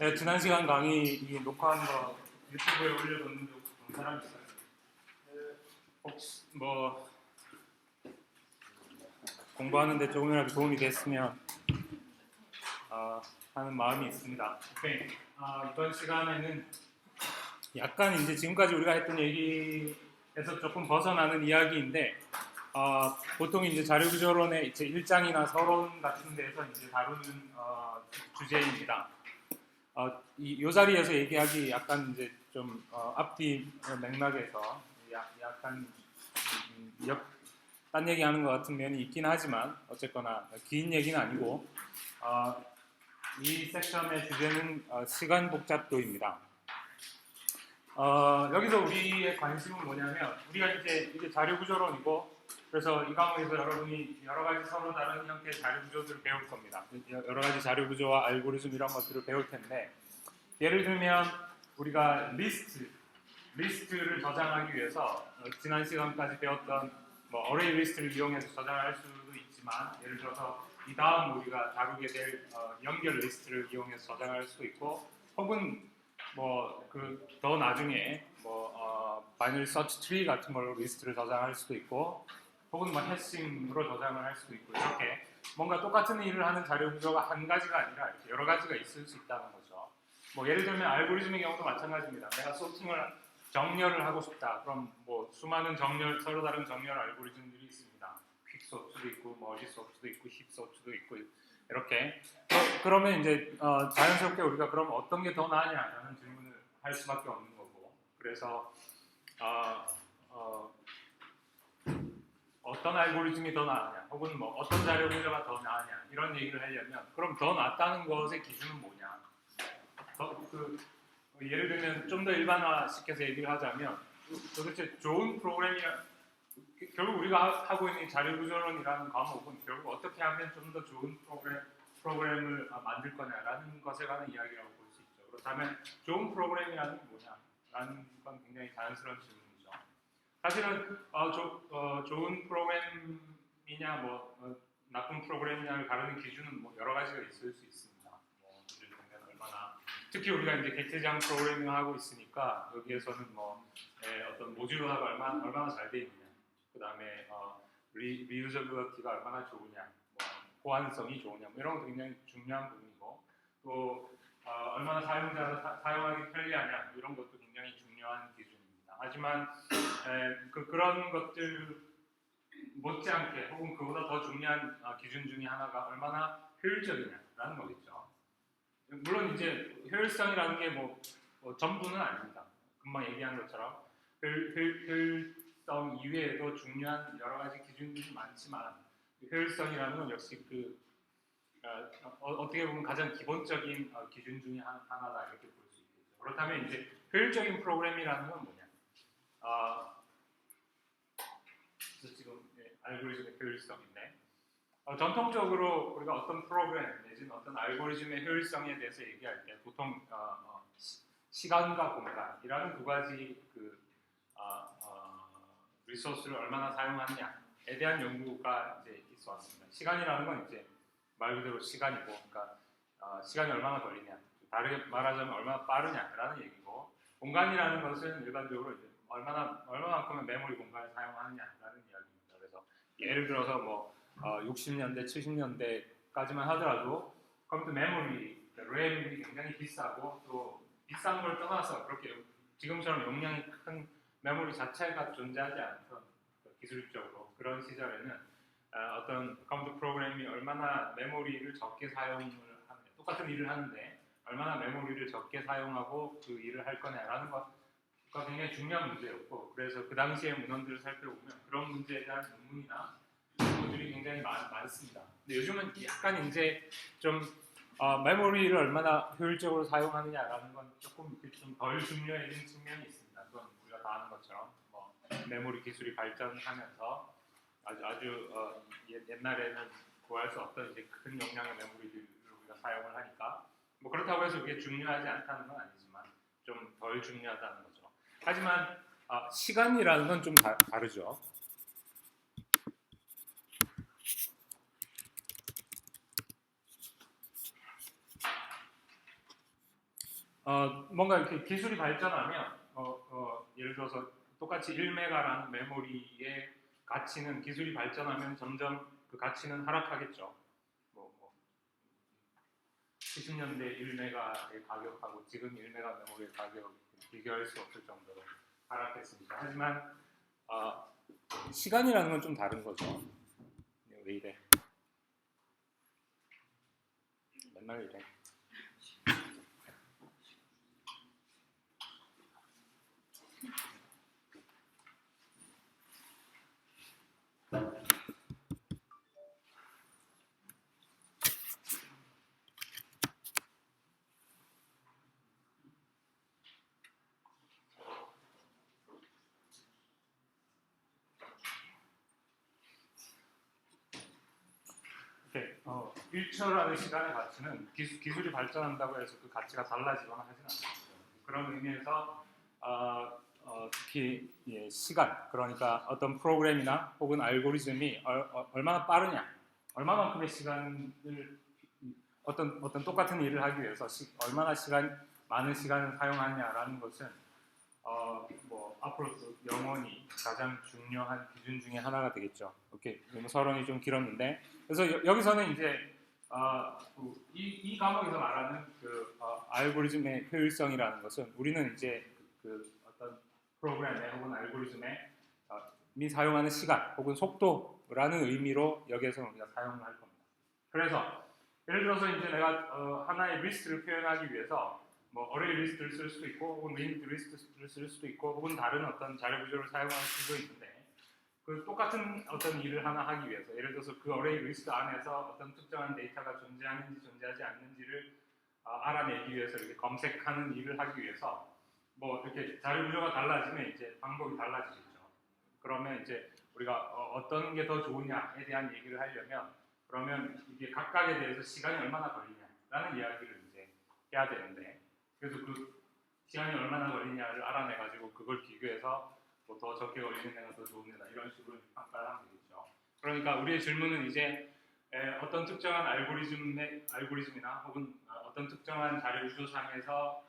네, 지난 시간 강의 이 녹화한 거 유튜브에 올려뒀는데 혹시 본 사람 있어요? 혹시 뭐 공부하는데 조금이라도 도움이 됐으면 하는 마음이 있습니다. 오케이. 이번 시간에는 약간 이제 지금까지 우리가 했던 얘기에서 조금 벗어나는 이야기인데 보통 이제 자료구조론의 이제 1장이나 서론 같은 데서 이제 다루는 주제입니다. 이 자리에서 얘기하기 약간 이제 좀 앞뒤 맥락에서 약간 딴 얘기하는 것 같은 면이 있긴 하지만 어쨌거나 긴 얘기는 아니고 이 섹션의 주제는 시간 복잡도입니다. 여기서 우리의 관심은 뭐냐면 우리가 이게 자료구조론이고 그래서 이 과목에서 여러분이 여러 가지 서로 다른 형태의 자료구조들을 배울 겁니다. 여러 가지 자료구조와 알고리즘 이런 것들을 배울 텐데 예를 들면 우리가 리스트를 저장하기 위해서 지난 시간까지 배웠던 어레이 리스트를 이용해서 저장할 수도 있지만 예를 들어서 이 다음 우리가 다루게 될 연결 리스트를 이용해서 저장할 수도 있고 혹은 더 나중에 바이너리 서치 트리 같은 걸로 리스트를 저장할 수도 있고 혹은 해싱으로 저장을 할 수도 있고 이렇게 뭔가 똑같은 일을 하는 자료 구조가 한 가지가 아니라 이렇게 여러 가지가 있을 수 있다는 거죠. 예를 들면 알고리즘의 경우도 마찬가지입니다. 내가 소팅을 정렬을 하고 싶다. 그럼 수많은 서로 다른 정렬 알고리즘들이 있습니다. 퀵 소트도 있고 머지 소트도 있고 힙 소트도 있고 이렇게 그러면 이제 자연스럽게 우리가 그럼 어떤 게 더 나으냐라는 질문을 할 수밖에 없는 거고 그래서 어떤 알고리즘이 더 나으냐 혹은 어떤 자료 구조가 더 나으냐 이런 얘기를 하려면 그럼 더 낫다는 것의 기준은 뭐냐 예를 들면 좀 더 일반화시켜서 얘기를 하자면 도대체 좋은 프로그램이야 결국 우리가 하고 있는 자료구조론이라는 과목은 결국 어떻게 하면 좀 더 좋은 프로그램을 만들 거냐라는 것에 관한 이야기라고 볼 수 있죠. 그렇다면 좋은 프로그램이라는 게 뭐냐라는 건 굉장히 자연스러운 질문이죠. 사실은 좋은 프로그램이냐 나쁜 프로그램이냐를 가르는 기준은 여러 가지가 있을 수 있습니다. 예를 들면 얼마나 특히 우리가 이제 객체장 프로그래밍을 하고 있으니까 여기에서는 어떤 모듈화가 얼마나 잘 돼 있느냐, 그 다음에 리유저빌리티가 얼마나 좋으냐, 보안성이 좋으냐, 이런 것도 굉장히 중요한 부분이고 또 얼마나 사용자가 사용하기 편리하냐 이런 것도 굉장히 중요한 기준입니다. 하지만 그런 것들 못지않게 혹은 그보다 더 중요한 기준 중에 하나가 얼마나 효율적이냐라는 거겠죠. 물론 이제 효율성이라는 게 전부는 아닙니다. 금방 얘기한 것처럼 효율성 이외에도 중요한 여러 가지 기준들이 많지만 효율성이라는 건 역시 어떻게 보면 가장 기본적인 기준 중에 하나다 이렇게 볼 수 있겠죠. 그렇다면 이제 효율적인 프로그램이라는 건 뭐냐? 그래서 지금 알고리즘의 효율성인데 전통적으로 우리가 어떤 프로그램 내지는 어떤 알고리즘의 효율성에 대해서 얘기할 때 보통 시간과 공간이라는 두 가지 리소스를 얼마나 사용하느냐에 대한 연구가 이제 있어 왔습니다. 시간이라는 건 이제 말 그대로 시간이고, 그러니까 시간이 얼마나 걸리냐, 다르게 말하자면 얼마나 빠르냐라는 얘기고, 공간이라는 것은 일반적으로 이제 얼마만큼의 메모리 공간을 사용하느냐라는 이야기입니다. 그래서 예를 들어서 60년대, 70년대까지만 하더라도 컴퓨터 메모리, 램이 굉장히 비싸고 또 비싼 걸 떠나서 그렇게 지금처럼 용량이 큰 메모리 자체가 존재하지 않던 기술적으로 그런 시절에는 어떤 컴퓨터 프로그램이 얼마나 메모리를 적게 사용을 하느냐, 똑같은 일을 하는데 얼마나 메모리를 적게 사용하고 그 일을 할 거냐라는 것가 굉장히 중요한 문제였고 그래서 그 당시의 문헌들을 살펴보면 그런 문제에 대한 논문이나 들이 굉장히 많습니다. 근데 요즘은 약간 이제 좀 메모리를 얼마나 효율적으로 사용하느냐라는 건 조금 좀 덜 중요해진 측면이 있습니다. 그건 우리가 다 아는 것처럼 메모리 기술이 발전하면서 아주 옛날에는 구할 수 없던 이제 큰 용량의 메모리들을 우리가 사용을 하니까 그렇다고 해서 그게 중요하지 않다는 건 아니지만 좀 덜 중요하다는 거죠. 하지만 시간이라는 건 좀 다르죠. 뭔가 이렇게 기술이 발전하면 예를 들어서 똑같이 1메가라는 메모리의 가치는 기술이 발전하면 점점 그 가치는 하락하겠죠. 70년대 1메가의 가격하고 지금 1메가 메모리의 가격 비교할 수 없을 정도로 하락했습니다. 하지만 시간이라는 건 좀 다른 거죠. 왜 이래? 맨날 이래. 이렇게 1초라는 시간의 가치는 기술이 발전한다고 해서 그 가치가 달라지거나 하지는 않습니다. 그런 의미에서 특히 시간, 그러니까 어떤 프로그램이나 혹은 알고리즘이 얼마나 빠르냐, 얼마만큼의 시간을 어떤 똑같은 일을 하기 위해서 얼마나 많은 시간을 사용하냐라는 것은 앞으로 영원히 가장 중요한 기준 중에 하나가 되겠죠. 오케이, 서론이 좀 길었는데, 그래서 여기서는 이제 이 과목에서 말하는 알고리즘의 효율성이라는 것은 우리는 이제 어떤 프로그램의 혹은 알고리즘의 미 사용하는 시간 혹은 속도라는 의미로 여기에서 우리가 사용을 할 겁니다. 그래서 예를 들어서 이제 내가 하나의 리스트를 표현하기 위해서 어레이 리스트를 쓸 수도 있고 혹은 링크드 리스트를 쓸 수도 있고 혹은 다른 어떤 자료 구조를 사용할 수도 있는데 그 똑같은 어떤 일을 하나 하기 위해서 예를 들어서 그 어레이 리스트 안에서 어떤 특정한 데이터가 존재하는지 존재하지 않는지를 알아내기 위해서 이렇게 검색하는 일을 하기 위해서 이렇게 자료 구조가 달라지면 이제 방법이 달라지겠죠. 그러면 이제 우리가 어떤 게 더 좋으냐에 대한 얘기를 하려면 그러면 이게 각각에 대해서 시간이 얼마나 걸리냐라는 이야기를 이제 해야 되는데 그래서 그 시간이 얼마나 걸리냐를 알아내가지고 그걸 비교해서 더 적게 걸리는 데가 더 좋은 데다 이런 식으로 평가를 하면 되겠죠. 그러니까 우리의 질문은 이제 어떤 특정한 알고리즘이나 혹은 어떤 특정한 자료 구조상에서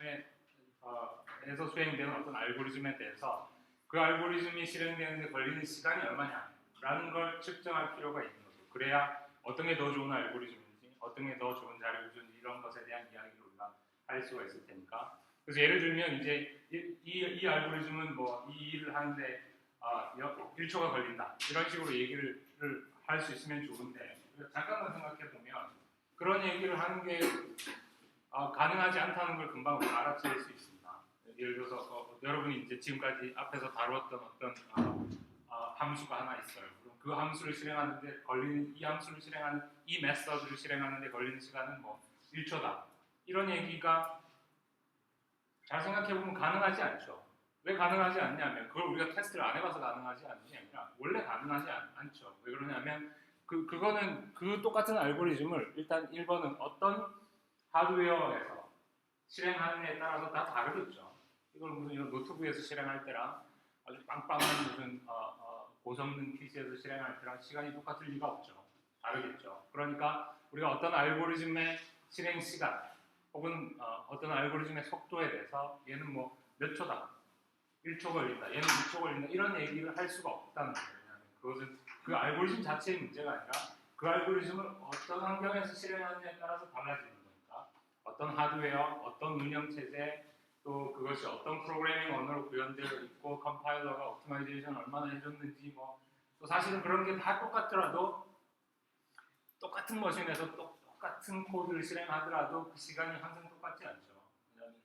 에서 수행되는 어떤 알고리즘에 대해서 그 알고리즘이 실행되는 데 걸리는 시간이 얼마냐라는 걸 측정할 필요가 있는 거죠. 그래야 어떤 게 더 좋은 알고리즘인지 어떤 게 더 좋은 자료 구조인지 이런 것에 대한 이야기를 우리가 할 수가 있을 테니까. 그래서 예를 들면 이제 이 알고리즘은 이 일을 하는데 1초가 걸린다 이런 식으로 얘기를 할 수 있으면 좋은데 잠깐만 생각해 보면 그런 얘기를 하는 게 가능하지 않다는 걸 금방 알아챌 수 있습니다. 예를 들어서 여러분이 이제 지금까지 앞에서 다루었던 어떤 함수가 하나 있어요. 그럼 그 함수를 실행하는데 걸리는 이 메서드를 실행하는데 걸리는 시간은 1초다. 이런 얘기가 잘 생각해보면 가능하지 않죠. 왜 가능하지 않냐면 그걸 우리가 테스트를 안 해봐서 가능하지 않는 게 아니라 원래 가능하지 않죠. 왜 그러냐면 그거는 그 똑같은 알고리즘을 일단 1번은 어떤 하드웨어에서 실행하느냐에 따라서 다 다르겠죠. 이걸 무슨 노트북에서 실행할 때랑 아주 빵빵한 무슨 고성능 PC에서 실행할 때랑 시간이 똑같을 리가 없죠. 다르겠죠. 그러니까 우리가 어떤 알고리즘의 실행 시간 혹은 어떤 알고리즘의 속도에 대해서 얘는 몇 초다, 1초 걸린다, 얘는 2초 걸린다 이런 얘기를 할 수가 없다는 거예요. 그것은 그 알고리즘 자체의 문제가 아니라 그 알고리즘을 어떤 환경에서 실행하느냐에 따라서 달라지는 거니까 어떤 하드웨어, 어떤 운영체제 또 그것이 어떤 프로그래밍 언어로 구현되어 있고 컴파일러가 옵티마이제이션 얼마나 해줬는지 또 사실은 그런 게 다 똑같더라도 똑같은 머신에서 똑같은 코드를 실행하더라도 그 시간이 항상 똑같지 않죠. 왜냐하면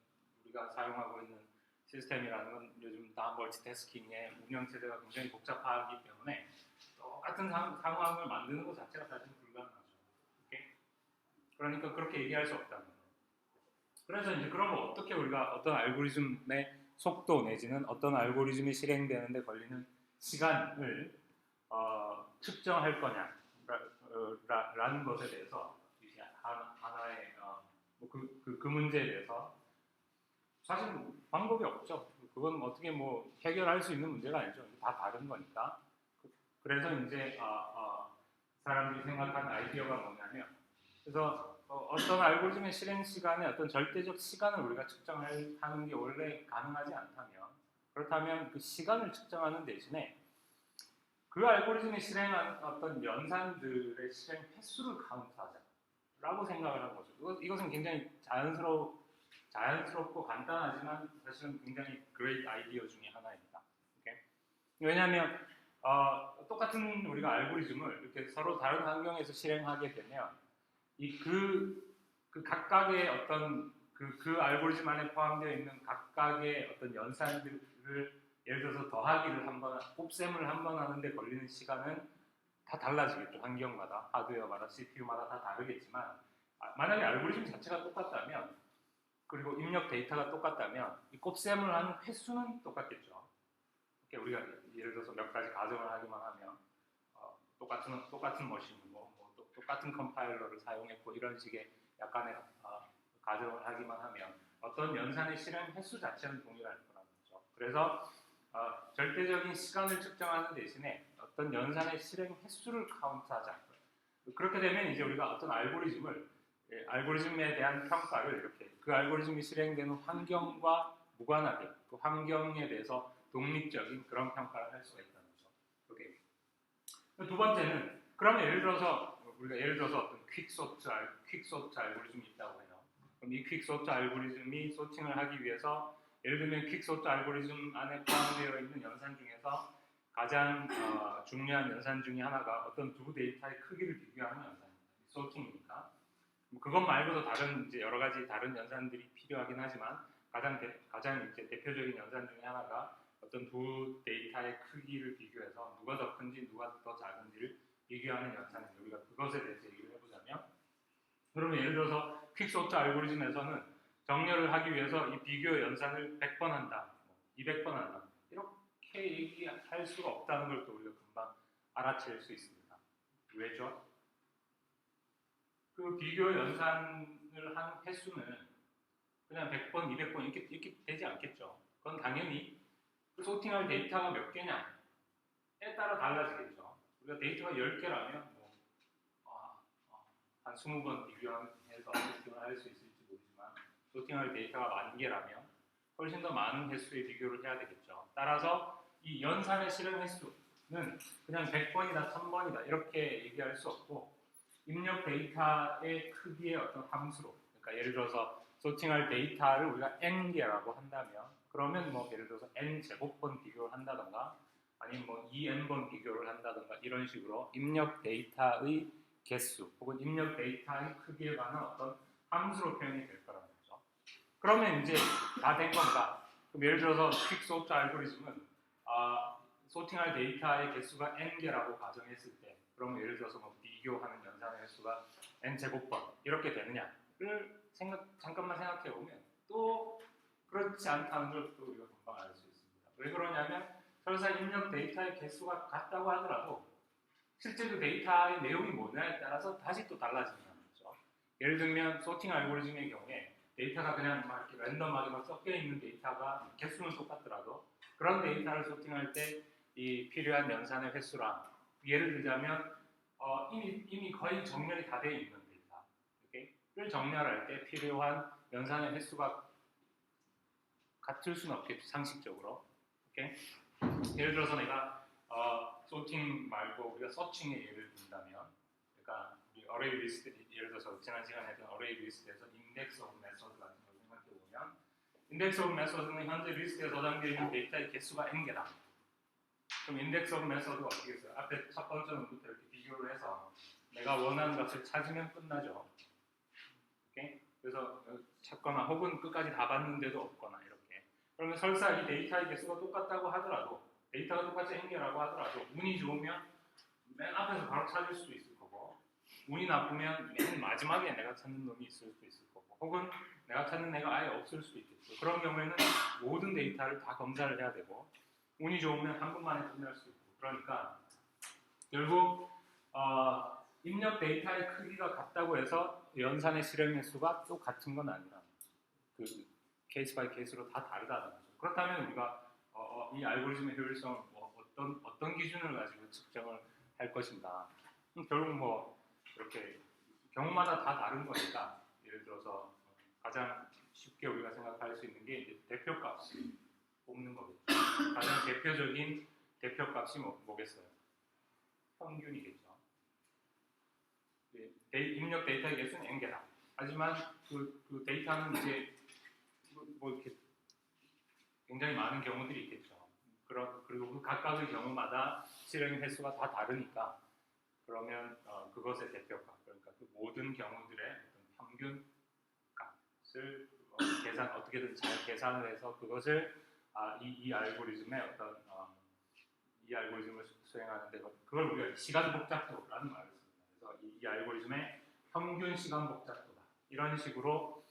우리가 사용하고 있는 시스템이라는 건 요즘 다 멀티태스킹의 운영체제가 굉장히 복잡하기 때문에 똑같은 상황을 만드는 것 자체가 사실 불가능하죠. 오케이? 그러니까 그렇게 얘기할 수 없다는 거예요. 그래서 이제 그러면 어떻게 우리가 어떤 알고리즘의 속도 내지는 어떤 알고리즘이 실행되는데 걸리는 시간을 측정할 거냐라는 것에 대해서 이제 하나의 그 문제에 대해서 사실 방법이 없죠. 그건 어떻게 해결할 수 있는 문제가 아니죠. 다 다른 거니까. 그래서 이제 사람들이 생각한 아이디어가 뭐냐면 그래서 어떤 알고리즘의 실행 시간에 어떤 절대적 시간을 우리가 측정하는 게 원래 가능하지 않다면, 그렇다면 그 시간을 측정하는 대신에 그 알고리즘이 실행한 어떤 연산들의 실행 횟수를 카운트하자라고 생각을 한 거죠. 이것은 굉장히 자연스럽고 간단하지만 사실은 굉장히 그레이트 아이디어 중에 하나입니다. 오케이? 왜냐하면 똑같은 우리가 알고리즘을 이렇게 서로 다른 환경에서 실행하게 되면 그 각각의 어떤 그 알고리즘 안에 포함되어 있는 각각의 어떤 연산들을 예를 들어서 더하기를 한번 곱셈을 한번 하는데 걸리는 시간은 다 달라지겠죠. 환경마다, 하드웨어마다, CPU마다 다 다르겠지만 만약에 알고리즘 자체가 똑같다면 그리고 입력 데이터가 똑같다면 이 곱셈을 하는 횟수는 똑같겠죠. 우리가 예를 들어서 몇 가지 가정을 하기만 하면 똑같은 머신이고 똑같은 컴파일러를 사용했고 이런 식의 약간의 가정을 하기만 하면 어떤 연산의 실행 횟수 자체는 동일할 거라는 거죠. 그래서 절대적인 시간을 측정하는 대신에 어떤 연산의 실행 횟수를 카운트하자. 그렇게 되면 이제 우리가 어떤 알고리즘에 대한 평가를 이렇게 그 알고리즘이 실행되는 환경과 무관하게 그 환경에 대해서 독립적인 그런 평가를 할 수가 있다는 거죠. 오케이. 두 번째는 그러면 예를 들어서 어떤 퀵소트 알고리즘이 있다고 해요. 그럼 이 퀵소트 알고리즘이 소팅을 하기 위해서 예를 들면 퀵소트 알고리즘 안에 포함되어 있는 연산 중에서 가장 중요한 연산 중에 하나가 어떤 두 데이터의 크기를 비교하는 연산입니다. 소팅이니까. 그것 말고도 이제 여러 가지 다른 연산들이 필요하긴 하지만 가장 이제 대표적인 연산 중에 하나가 어떤 두 데이터의 크기를 비교해서 누가 더 큰지 누가 더 작은지를 비교하는 연산인데 우리가 그것에 대해서 얘기를 해보자면 그러면 예를 들어서 퀵소트 알고리즘에서는 정렬을 하기 위해서 이 비교 연산을 100번 한다, 200번 한다 이렇게 얘기할 수가 없다는 걸 또 우리가 금방 알아챌 수 있습니다. 왜죠? 그 비교 연산을 한 횟수는 그냥 100번, 200번 이렇게 되지 않겠죠. 그건 당연히 그 소팅할 데이터가 몇 개냐에 따라 달라지겠죠. 우리가 데이터가 10개라면 한 20번 비교해서 소팅을 할 수 있을지 모르지만 소팅할 데이터가 10,000개라면 훨씬 더 많은 횟수의 비교를 해야 되겠죠. 따라서 이 연산의 실행 횟수는 그냥 100번이다, 1000번이다 이렇게 얘기할 수 없고 입력 데이터의 크기의 어떤 함수로 그러니까 예를 들어서 소팅할 데이터를 우리가 n개라고 한다면 그러면 예를 들어서 n제곱번 비교를 한다던가 아니면 2n번 비교를 한다던가 이런 식으로 입력 데이터의 개수 혹은 입력 데이터의 크기에 관한 어떤 함수로 표현이 될 거라는 거죠. 그러면 이제 다 된 건가? 그럼 예를 들어서 퀵소트 알고리즘은 소팅할 데이터의 개수가 n개라고 가정했을 때 그러면 예를 들어서 비교하는 연산의 횟수가 n제곱번 이렇게 되느냐를 잠깐만 생각해 보면 또 그렇지 않다는 걸 또 우리가 금방 알 수 있습니다. 왜 그러냐면 설사 입력 데이터의 개수가 같다고 하더라도 실제 그 데이터의 내용이 뭐냐에 따라서 다시 또 달라진다는 거죠. 예를 들면 소팅 알고리즘의 경우에 데이터가 그냥 막 이렇게 랜덤하게 막 섞여 있는 데이터가 개수는 똑같더라도 그런 데이터를 소팅할 때 이 필요한 연산의 횟수랑 예를 들자면 이미 거의 정렬이 다 되어 있는 데이터를 정렬할 때 필요한 연산의 횟수가 같을 수는 없겠죠. 상식적으로. 오케이? 예를 들어서 내가 소팅 말고 우리가 서칭의 예를 든다면 그러니까 우리 어레이 리스트 예를 들어서 지난 시간에 했던 어레이 리스트에서 인덱스 오브 메소드 같은 걸 생각해 보면 인덱스 오브 메소드는 현재 리스트에 저장되어 있는 데이터의 개수가 n개다. 그럼 인덱스 오브 메소드가 어떻게 했어요? 앞에 첫 번째 놈부터 이렇게 비교를 해서 내가 원하는 값을 찾으면 끝나죠. 오케이? 그래서 찾거나 혹은 끝까지 다 봤는데도 없거나 이렇게. 그러면 설사 이 데이터의 개수가 똑같다고 하더라도 데이터가 똑같이 n개라고 하더라도 운이 좋으면 맨 앞에서 바로 찾을 수도 있을 거고 운이 나쁘면 맨 마지막에 내가 찾는 놈이 있을 수도 있을 거고 혹은 내가 찾는 애가 아예 없을 수도 있겠죠. 그런 경우에는 모든 데이터를 다 검사를 해야 되고 운이 좋으면 한 번만에 끝날 수 있고 그러니까 결국 입력 데이터의 크기가 같다고 해서 연산의 실행 횟수가 또 같은 건 아니라 그 케이스 바이 케이스로 다 다르다는 거죠. 그렇다면 우리가 이 알고리즘의 효율성을 어떤 기준을 가지고 측정을 할 것인가? 결국 이렇게 경우마다 다 다른 거니까 예를 들어서 가장 쉽게 우리가 생각할 수 있는 게 이제 대표값을 뽑는 거겠죠. 가장 대표적인 대표값이 뭐겠어요? 평균이겠죠. 입력 데이터의 개수는 n개다. 하지만 그 데이터는 이제 뭐 이렇게 굉장히 많은 경우들이 있겠죠. 그리고 그 각각의 경우마다 실행 횟수가 다 다르니까 그러면 그것의 대표값, 그러니까 그 모든 경우들의 어떤 평균 값을 어떻게든 잘 계산을 해서 그것을 이 알고리즘의 어떤 이 알고리즘을 수행하는데 그걸 우리가 시간 복잡도라는 말을 씁니다. 그래서 이 알고리즘의 평균 시간 복잡도다. 이런 식으로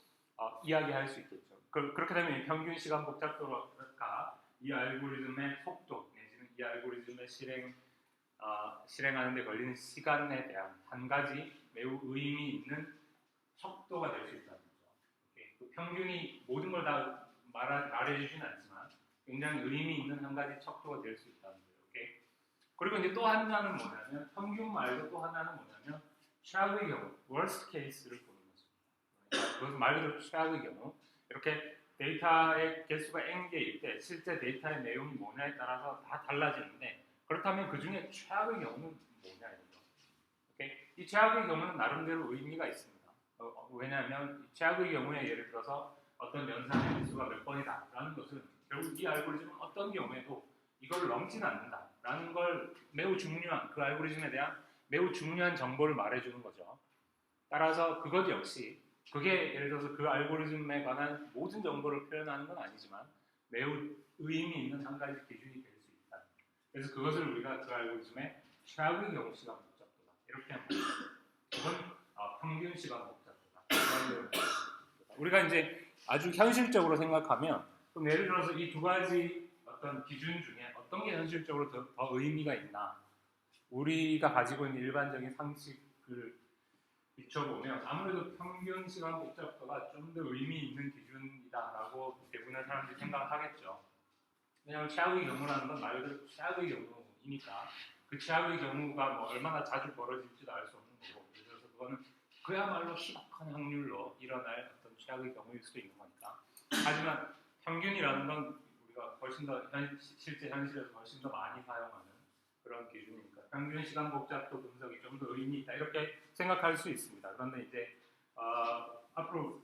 이야기할 수 있겠죠. 그렇게 되면 이 평균 시간 복잡도가 이 알고리즘의 속도 내지는 이 알고리즘의 실행하는 데 걸리는 시간에 대한 한 가지 매우 의미 있는 척도가 될 수 있다는 거죠. 그 평균이 모든 걸 다 말해주지는 않지만 굉장히 의미 있는 한 가지 척도가 될 수 있다는 거예요. 오케이? 그리고 이제 또 하나는 뭐냐면 평균 말고 또 하나는 뭐냐면 최악의 경우, worst case를 보는 것입니다. 그러니까 그것은 말 그대로 최악의 경우 이렇게 데이터의 개수가 n개일 때 실제 데이터의 내용이 뭐냐에 따라서 다 달라지는데 그렇다면 그 중에 최악의 경우는 뭐냐 이거죠. 오케이? 이 최악의 경우는 나름대로 의미가 있습니다. 왜냐하면 최악의 경우에 예를 들어서 어떤 연산의 개수가 몇 번이다라는 것은 결국 이 알고리즘은 어떤 경우에도 이걸 넘지는 않는다라는 걸 매우 중요한 그 알고리즘에 대한 매우 중요한 정보를 말해주는 거죠. 따라서 그것 역시 그게 예를 들어서 그 알고리즘에 관한 모든 정보를 표현하는 건 아니지만 매우 의미 있는 한 가지 기준이 될 수 있다. 그래서 그것을 우리가 그 알고리즘의 최악의 경우 시간 복잡도다 이렇게 합니다. 그건 평균 시간 복잡도다. 우리가 이제 아주 현실적으로 생각하면 그럼 예를 들어서 이 두 가지 어떤 기준 중에 어떤 게 현실적으로 더 의미가 있나? 우리가 가지고 있는 일반적인 상식을 비춰보면 아무래도 평균 시간 복잡도가 좀 더 의미 있는 기준이다라고 대부분의 사람들이 생각을 하겠죠. 왜냐하면 최악의 경우라는 건 말 그대로 최악의 경우이니까 그 최악의 경우가 뭐 얼마나 자주 벌어질지도 알 수 없는 거고 그래서 그거는 그야말로 희박한 확률로 일어날 어떤 최악의 경우일 수도 있는 거니까. 하지만 평균이라는 건 우리가 훨씬 더 실제 현실에서 훨씬 더 많이 사용하는 그런 기준이니까 평균 시간 복잡도 분석이 좀 더 의미 있다 이렇게 생각할 수 있습니다. 그런데 이제 앞으로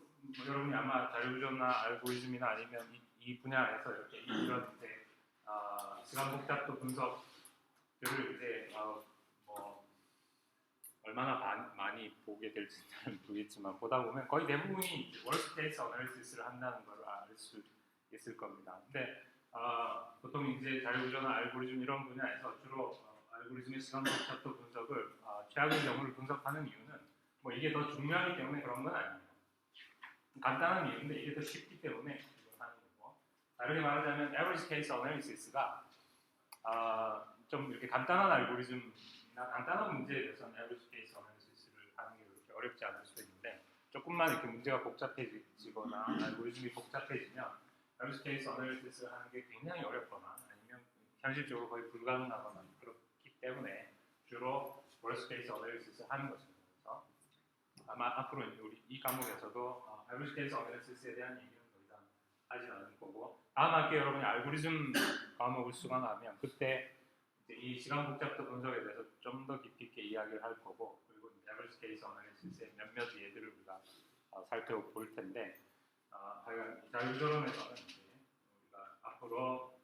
여러분이 아마 자율주행이나 알고리즘이나 아니면 이 분야에서 이렇게 이런 이제 시간 복잡도 분석들을 이제 뭐 얼마나 많이 보게 될지는 모르겠지만 보다 보면 거의 대부분이 worst case analysis를 한다는 걸 알 수 있을 겁니다. 근데 보통 이제 자율주행이나 알고리즘 이런 분야에서 주로 알고리즘의 시간 복잡도 분석을 최악의 경우를 분석하는 이유는 뭐 이게 더 중요하기 때문에 그런 건 아니에요. 간단한 이유인데 이게 더 쉽기 때문에 이걸 하는 거고. 다르게 말하자면 average case analysis가 좀 이렇게 간단한 알고리즘이나 간단한 문제에 대해서는 average case analysis를 하는 게 그렇게 어렵지 않을 수도 있는데 조금만 이렇게 문제가 복잡해지거나 알고리즘이 복잡해지면 average case analysis를 하는 게 굉장히 어렵거나 아니면 현실적으로 거의 불가능하거나 그렇기 때문에 주로 worst case analysis를 하는 것입니다. 그래서 아마 앞으로 우리 이 과목에서도 average case analysis에 대한 얘기는 더 이상 하지 않을 거고 다음 학기에 여러분이 알고리즘 과목을 수강하면 그때 이제 이 시간 복잡도 분석에 대해서 좀 더 깊이 있게 이야기를 할 거고 그리고 average case analysis의 몇몇 예들을 우리가 살펴볼 텐데 하여간 자율조론에서는 우리가 앞으로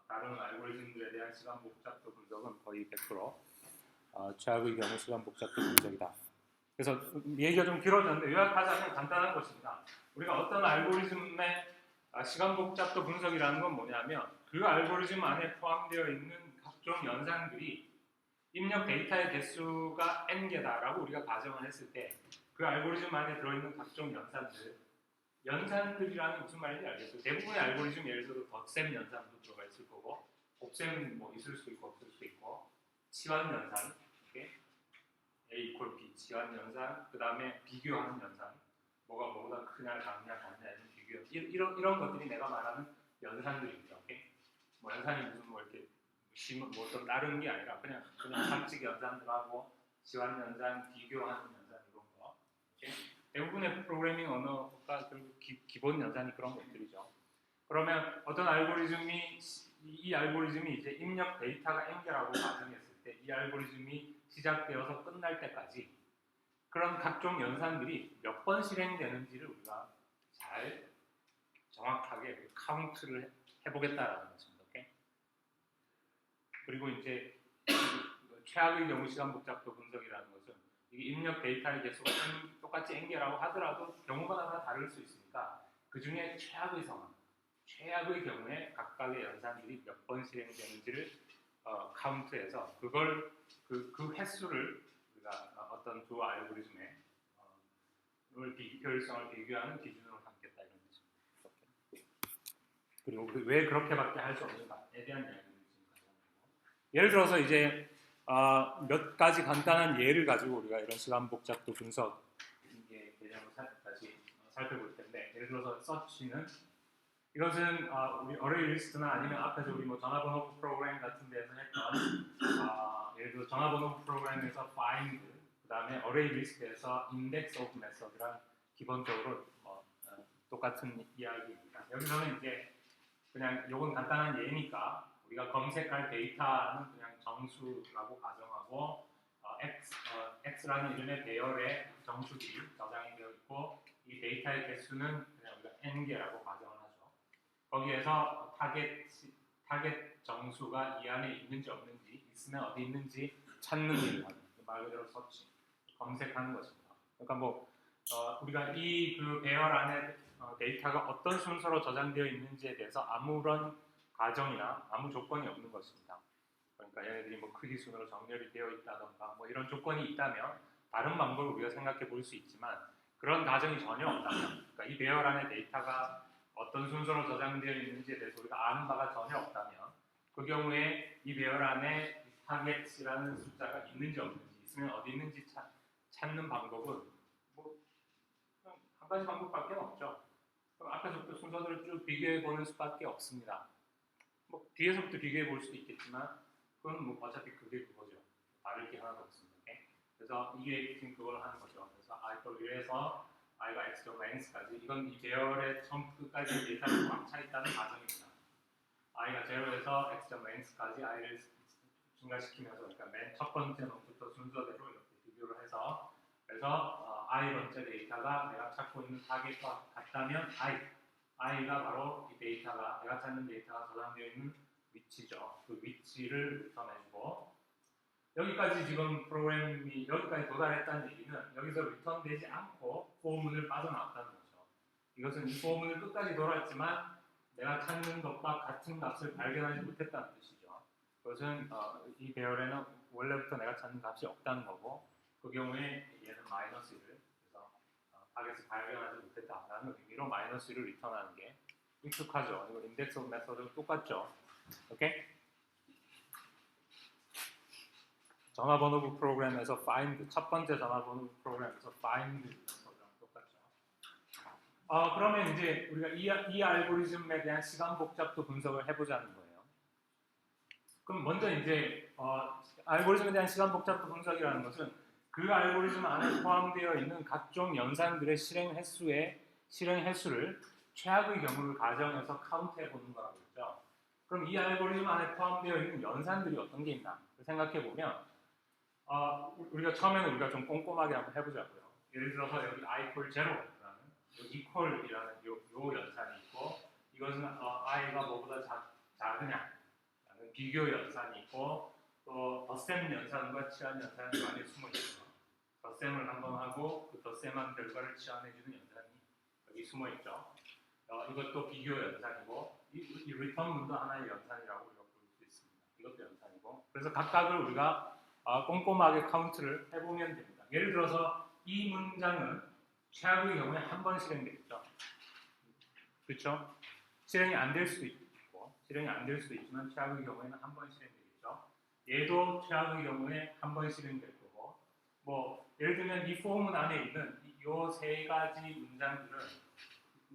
다른 알고리즘들에 대한 시간 복잡도 분석은 거의 100% 최악의 경우 시간 복잡도 분석이다. 그래서 얘기가 좀 길어졌는데 요약하자면 간단한 것입니다. 우리가 어떤 알고리즘의 시간 복잡도 분석이라는 건 뭐냐면 그 알고리즘 안에 포함되어 있는 각종 연산들이 입력 데이터의 개수가 n개다라고 우리가 가정을 했을 때 그 알고리즘 안에 들어있는 각종 연산들이라는 무슨 말인지 알겠어요? 대부분의 알고리즘 예를 들어서 덧셈 연산도 들어가 있을 거고 곱셈 뭐 있을 수도 있고 없을 수도 있고 치환 연산 이렇게 A 이퀄 B 치환 연산 그 다음에 비교하는 연산 뭐가 뭐보다 크냐 작냐 이런 비교 이런 것들이 내가 말하는 연산들입니다. 오케이? 뭐 연산이 무슨 뭐 이렇게 뭐 어떤 다른 게 아니라 그냥 삽질 연산들하고 치환 연산 비교하는 연산 이런 거 대부분의 프로그래밍 언어가 결국 기본 연산이 그런 것들이죠. 그러면 어떤 알고리즘이 이 알고리즘이 이제 입력 데이터가 연결하고 가정했을 때 이 알고리즘이 시작되어서 끝날 때까지 그런 각종 연산들이 몇 번 실행되는지를 우리가 잘 정확하게 카운트를 해보겠다라는 것입니다. 오케이? 그리고 이제 최악의 경우 시간 복잡도 분석이라는 것은 이게 입력 데이터의 개수가 똑같이 연결하고 하더라도 경우마다 다를 수 있으니까 그 중에 최악의 상황, 최악의 경우에 각각의 연산들이 몇 번 실행되는지를 카운트해서 그걸 그 횟수를 우리가 어떤 두 알고리즘의 효율성을 비교하는 기준으로 삼겠다 이런 뜻입니다. 그리고 왜 그렇게밖에 할 수 없는가에 대한 이야기를 지금 가져온 거고. 예를 들어서 이제 몇 가지 간단한 예를 가지고 우리가 이런 시간 복잡도 분석 개념을 다시 살펴볼 텐데, 예를 들어서 서치는 이것은 우리 어레이 리스트나 아니면 앞에서 우리 뭐 전화번호 프로그램 같은 데서 했던 예를 들어 전화번호 프로그램에서 find, 그 다음에 어레이 리스트에서 index of method랑 기본적으로 똑같은 이야기입니다. 여기서는 이제 그냥 이건 간단한 예니까 우리가 검색할 데이터는 그냥 정수라고 가정하고 x라는 이름의 배열에 정수들이 저장이 되어 있고 이 데이터의 개수는 그냥 우리가 n개라고 가정을 하죠. 거기에서 타겟 정수가 이 안에 있는지 없는지, 있으면 어디 있는지 찾는 일을 하는, 말 그대로 서치, 검색하는 것입니다. 그러니까 뭐 우리가 이 그 배열 안에 데이터가 어떤 순서로 저장되어 있는지에 대해서 아무런 가정이나 아무 조건이 없는 것입니다. 그러니까 얘네들이 뭐 크기 순으로 정렬이 되어 있다던가 뭐 이런 조건이 있다면 다른 방법을 우리가 생각해 볼 수 있지만 그런 가정이 전혀 없다면, 그러니까 이 배열 안에 데이터가 어떤 순서로 저장되어 있는지에 대해서 우리가 아는 바가 전혀 없다면 그 경우에 이 배열 안에 타겟이라는 숫자가 있는지 없는지, 있으면 어디 있는지 찾는 방법은 뭐 한 가지 방법밖에 없죠. 그럼 앞에서부터 순서들을 쭉 비교해 보는 수밖에 없습니다. 뭐 뒤에서부터 비교해 볼 수도 있겠지만 그건 뭐 어차피 그게 그거죠. 다를 게 하나도 없습니다. 오케이? 그래서 이게 지금 그걸 하는 거죠. 그래서 i를 위해서 i가 x.n까지, 이건 이 배열의 처음부터 끝까지 데이터가 꽉 차 있다는 가정입니다. i가 0에서 x.n까지 i를 증가시키면서, 그러니까 맨 첫 번째 놈부터 순서대로 이렇게 비교를 해서, 그래서 i 번째 데이터가 내가 찾고 있는 타겟과 같다면 i가 바로 이 데이터가, 내가 찾는 데이터가 저장되어 있는 위치죠. 그 위치를 리턴해주고, 여기까지 지금 프로그램이 여기까지 도달했다는 얘기는 여기서 리턴되지 않고 포문을 빠져나왔다는 거죠. 이것은 이 포문을 끝까지 돌았지만 내가 찾는 것과 같은 값을 발견하지 못했다는 뜻이죠. 그것은 이 배열에는 원래부터 내가 찾는 값이 없다는 거고, 그 경우에 얘는 마이너스 1을, 그래서 타겟을 발견하지 못했다라는 의미로 마이너스 1을 리턴하는 게 익숙하죠. 이거 인덱스 오브 메서드랑 똑같죠. 오케이? 전화번호부 프로그램에서 find, 첫 번째 전화번호부 프로그램에서 find 메서드랑 똑같죠. 그러면 이제 우리가 이 알고리즘에 대한 시간 복잡도 분석을 해보자는 거예요. 그럼 먼저 이제 알고리즘에 대한 시간 복잡도 분석이라는 것은 그 알고리즘 안에 포함되어 있는 각종 연산들의 실행 횟수를 최악의 경우를 가정해서 카운트해 보는 거라고 했죠. 그럼 이 알고리즘 안에 포함되어 있는 연산들이 어떤 게 있나 생각해 보면 우리가 처음에는 우리가 좀 꼼꼼하게 한번 해보자고요. 예를 들어서 여기 i equal 0라는 equal이라는 요 연산이 있고, 이것은 i가 뭐보다 작으냐라는 비교 연산이 있고, 또 덧셈 연산과 치환 연산이 안에 숨어 있죠. 덧셈을 한번 하고 그 덧셈한 결과를 치환해주는 연산이 여기 숨어 있죠. 이것도 비교 연산이고, 이 리턴문도 하나의 연산이라고 우리가 볼 수 있습니다. 이것도 연산이고, 그래서 각각을 우리가 꼼꼼하게 카운트를 해보면 됩니다. 예를 들어서 이 문장은 최악의 경우에 한 번 실행되겠죠. 그렇죠? 실행이 안 될 수도 있고, 실행이 안 될 수도 있지만 최악의 경우에는 한 번 실행되겠죠. 얘도 최악의 경우에 한 번 실행될 거고, 뭐 예를 들면 이 포문 안에 있는 이 세 가지 문장들은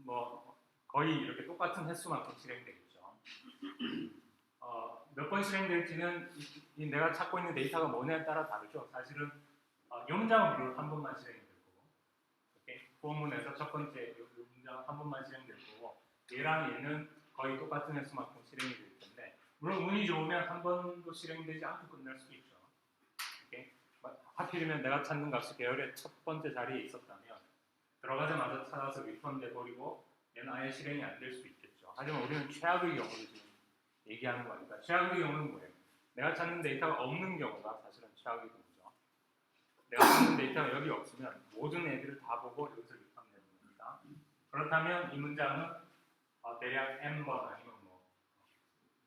뭐 거의 이렇게 똑같은 횟수만큼 실행되겠죠. 몇 번 실행될지는 내가 찾고 있는 데이터가 뭐냐에 따라 다르죠. 사실은 0장으로 한 번만 실행이 될 거고, 포문에서 첫 번째 요 문장 한 번만 실행될 거고 얘랑 얘는 거의 똑같은 횟수만큼 실행이 될 텐데 물론 운이 좋으면 한 번도 실행되지 않고 끝날 수도 있죠. 오케이? 하필이면 내가 찾는 값이 계열의 첫 번째 자리에 있었다면 들어가자마자 찾아서 리턴돼 버리고 얘는 아예 실행이 안 될 수도 있겠죠. 하지만 우리는 최악의 경우를 지금 얘기하는 거니까 최악의 경우는 뭐예요? 내가 찾는 데이터가 없는 경우가 사실은 최악의 경우죠. 내가 찾는 데이터가 여기 없으면 모든 애들을 다 보고 여기서 리턴되는 겁니다. 그렇다면 이 문장은 대략 n번 아니면 뭐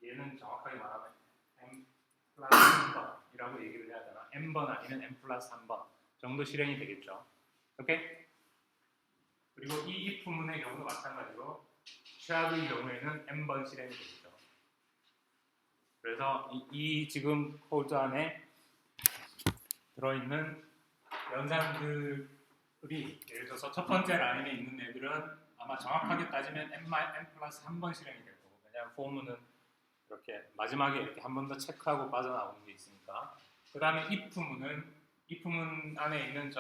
얘는 정확하게 말하면 m 플러스 3번이라고 얘기를 해야 되나? n번 아니면 m 플러스 3번 정도 실행이 되겠죠. 오케이? 그리고 이 if 문의 경우도 마찬가지로 최악의 경우에는 n번 실행이 되겠죠. 그래서 이 지금 코드 안에 들어있는 연산들이 예를 들어서 첫 번째 라인에 있는 애들은 아마 정확하게 따지면 n 플러스 1번 실행이 될 거고 왜냐하면 포문은 이렇게 마지막에 이렇게 한 번 더 체크하고 빠져나오는 게 있으니까 그 다음에 if 문 안에 있는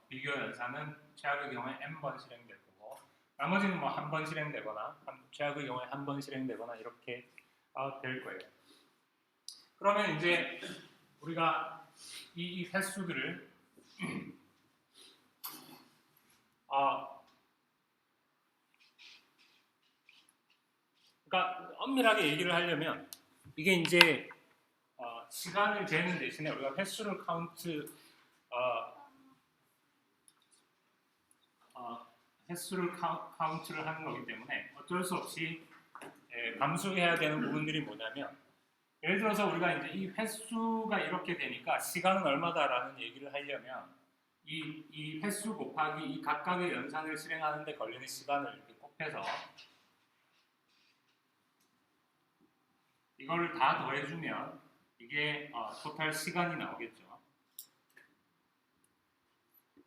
비교 연산은 최악의 경우에 n번 실행될 거고 나머지는 뭐 한 번 실행되거나 최악의 경우에 한 번 실행되거나 이렇게 될 거예요. 그러면 이제 우리가 이 횟수들을 그러니까 엄밀하게 얘기를 하려면 이게 이제 시간을 재는 대신에 우리가 횟수를 카운트를 하는 거기 때문에 어쩔 수 없이 감수해야 되는 부분들이 뭐냐면 예를 들어서 우리가 이제 이 횟수가 이렇게 되니까 시간은 얼마다라는 얘기를 하려면 이 횟수 곱하기 이 각각의 연산을 실행하는 데 걸리는 시간을 이렇게 곱해서 이거를 다 더해주면 이게 토탈 시간이 나오겠죠.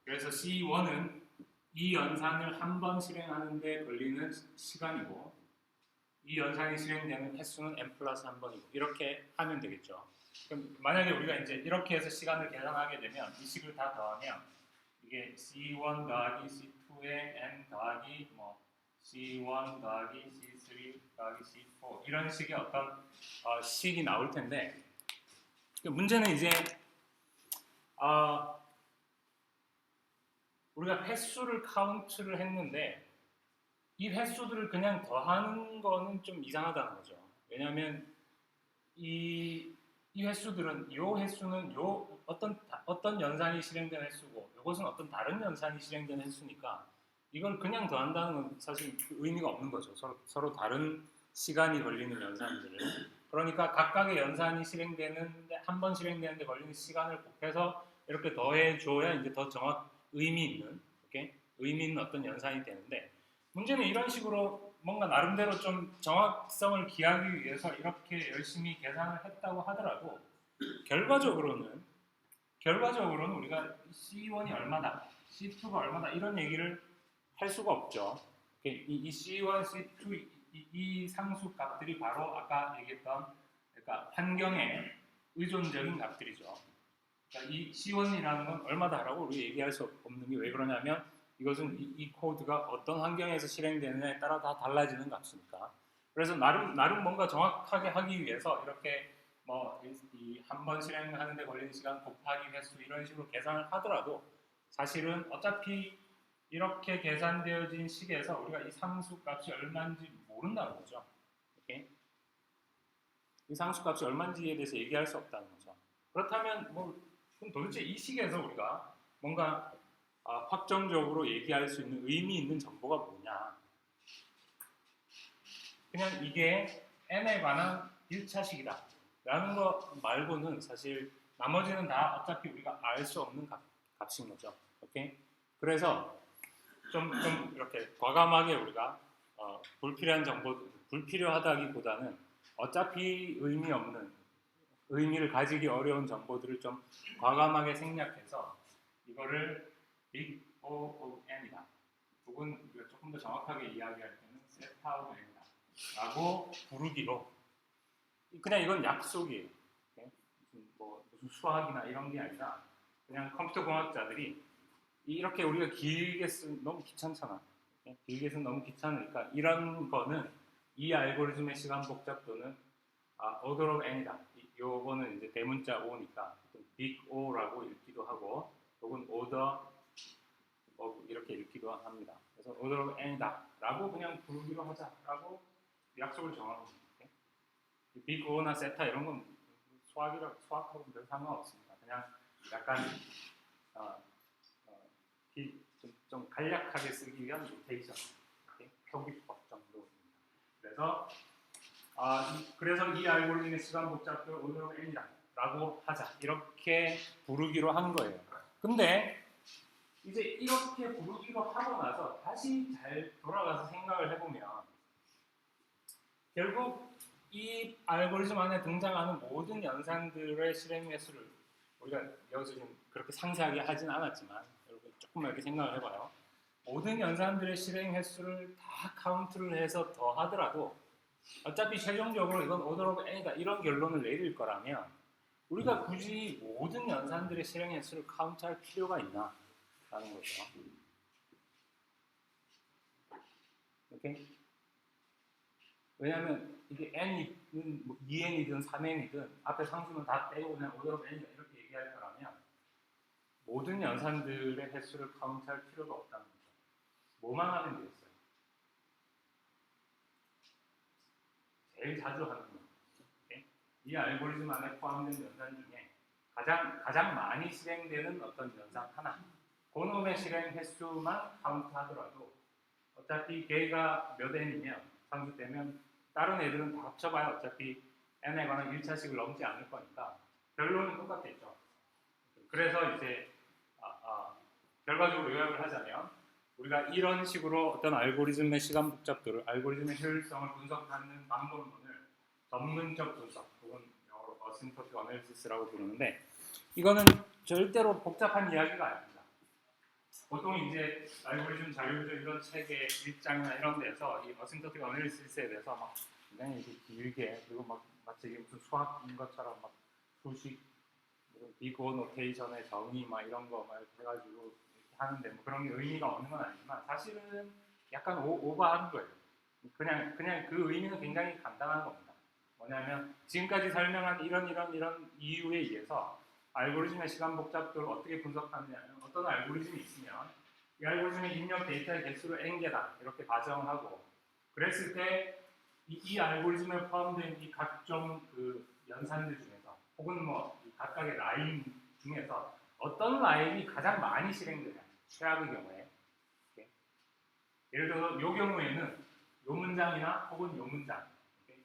그래서 C1은 이 연산을 한 번 실행하는 데 걸리는 시간이고 이 연산이 실행되는 횟수는 n 플러스 1번이고 이렇게 하면 되겠죠. 그럼 만약에 우리가 이제 이렇게 해서 시간을 계산하게 되면 이 식을 다 더하면 이게 C1 더하기 C2의 n 더하기 뭐 C1 더하기 C3 더하기 C4 이런 식의 어떤 식이 나올 텐데 문제는 이제 우리가 횟수를 카운트를 했는데 이 횟수들을 그냥 더하는 거는 좀 이상하다는 거죠. 왜냐하면 이 횟수들은 요 횟수는 요 어떤 연산이 실행된 횟수고 이것은 어떤 다른 연산이 실행된 횟수니까 이걸 그냥 더한다는 건 사실 의미가 없는 거죠. 서로 다른 시간이 걸리는 연산들을. 그러니까 각각의 연산이 실행되는데 한 번 실행되는데 걸리는 시간을 곱해서 이렇게 더해줘야 이제 더 의미 있는 어떤 연산이 되는데 문제는 이런 식으로 뭔가 나름대로 좀 정확성을 기하기 위해서 이렇게 열심히 계산을 했다고 하더라도 결과적으로는 우리가 C1이 얼마다, C2가 얼마다 이런 얘기를 할 수가 없죠. 이 C1, C2 이 상수 값들이 바로 아까 얘기했던 그러니까 환경의 의존적인 값들이죠. 그러니까 이 C1이라는 건 얼마다라고 우리 얘기할 수 없는 게 왜 그러냐면 이것은 이 코드가 어떤 환경에서 실행되느냐에 따라 다 달라지는 값이니까. 그래서 나름 뭔가 정확하게 하기 위해서 이렇게 뭐 이 한 번 실행하는 데 걸리는 시간 곱하기 횟수 이런 식으로 계산을 하더라도 사실은 어차피 이렇게 계산되어진 식에서 우리가 이 상수 값이 얼마인지 모른다는 거죠. 오케이? 이 상수 값이 얼마인지에 대해서 얘기할 수 없다는 거죠. 그렇다면 뭐 그럼 도대체 이 식에서 우리가 뭔가 확정적으로 얘기할 수 있는 의미 있는 정보가 뭐냐? 그냥 이게 n에 관한 1차식이다 라는 거 말고는 사실 나머지는 다 어차피 우리가 알 수 없는 값인 거죠. 오케이? 그래서 좀 이렇게 과감하게 우리가 불필요한 정보, 불필요하다기보다는 어차피 의미 없는, 의미를 가지기 어려운 정보들을 좀 과감하게 생략해서 이거를 big O of n이다. 혹은 조금 더 정확하게 이야기할 때는 set of n이다. 라고 부르기로 그냥 이건 약속이에요. 뭐 무슨 수학이나 이런 게 아니라 그냥 컴퓨터 공학자들이 이렇게 우리가 길게 쓰면 너무 귀찮잖아. 길게 쓰면 너무 귀찮으니까 이런 거는 이 알고리즘의 시간 복잡도는 order of n이다. 요거는 이제 대문자 O니까 big O라고 읽기도 하고 혹은 order of 이렇게 읽기도 합니다. 그래서 order of n이다 라고 그냥 부르기로 하자라고 약속을 정하는 거예요. big O나 세타 이런 건 수학하고 별 상관없습니다. 그냥 약간 좀 간략하게 쓰기 위한 노테이션, 표기법 정도입니다. 그래서 이 알고리즘의 시간 복잡도를 order of n이라고 하자 이렇게 부르기로 한 거예요. 근데 이제 이렇게 부르기로 하고 나서 다시 잘 돌아가서 생각을 해보면 결국 이 알고리즘 안에 등장하는 모든 연산들의 실행 횟수를 우리가 여기서 지금 그렇게 상세하게 하진 않았지만 여러분 조금만 이렇게 생각을 해봐요. 모든 연산들의 실행 횟수를 다 카운트를 해서 더하더라도 어차피 최종적으로 이건 order of n이다 이런 결론을 내릴 거라면 우리가 굳이 모든 연산들의 실행 횟수를 카운트할 필요가 있나? 라는 거죠. 오케이? 왜냐하면 이게 n이든 뭐 2n이든 3n이든 앞에 상수는 다 떼고 그냥 order of n이다 이렇게 얘기할 거라면 모든 연산들의 횟수를 카운트할 필요가 없다는 거죠. 뭐만 하면 되겠어요? 제일 자주 하는 거. 오케이? 이 알고리즘 안에 포함된 연산 중에 가장 많이 실행되는 어떤 연산 하나 그놈의 실행 횟수만 카운트하더라도 어차피 걔가 몇 n이면 상수 되면 다른 애들은 다 합쳐봐야 어차피 n에 관한 1차식을 넘지 않을 거니까 결론은 똑같겠죠. 그래서 이제 결과적으로 요약을 하자면 우리가 이런 식으로 어떤 알고리즘의 시간 복잡도를 알고리즘의 효율성을 분석하는 방법론을 전문적 분석 혹은 영어로 어심토틱 어널리시스라고 부르는데 이거는 절대로 복잡한 이야기가 아닙니다. 보통 이제 알고리즘 자료조 이런 책의 1장이나 이런 데서 이 어심토틱 어널리시스에 대해서 막 굉장히 길게 그리고 막 마치 이게 무슨 수학인 것처럼 막 수식 비고 노테이션의 정의 막 이런 거 막 해가지고 하는데 뭐 그런 게 의미가 없는 건 아니지만 사실은 약간 오버하는 거예요. 그냥 그 의미는 굉장히 간단한 겁니다. 뭐냐면 지금까지 설명한 이런 이유에 의해서 알고리즘의 시간 복잡도를 어떻게 분석하느냐면 어떤 알고리즘이 있으면 이 알고리즘의 입력 데이터의 개수를 n개다 이렇게 가정하고 그랬을 때 이 알고리즘에 포함된 이 각종 그 연산들 중에서 혹은 뭐 각각의 라인 중에서 어떤 라인이 가장 많이 실행되냐 최악의 경우에 예를 들어서 이 경우에는 이 문장이나 혹은 이 문장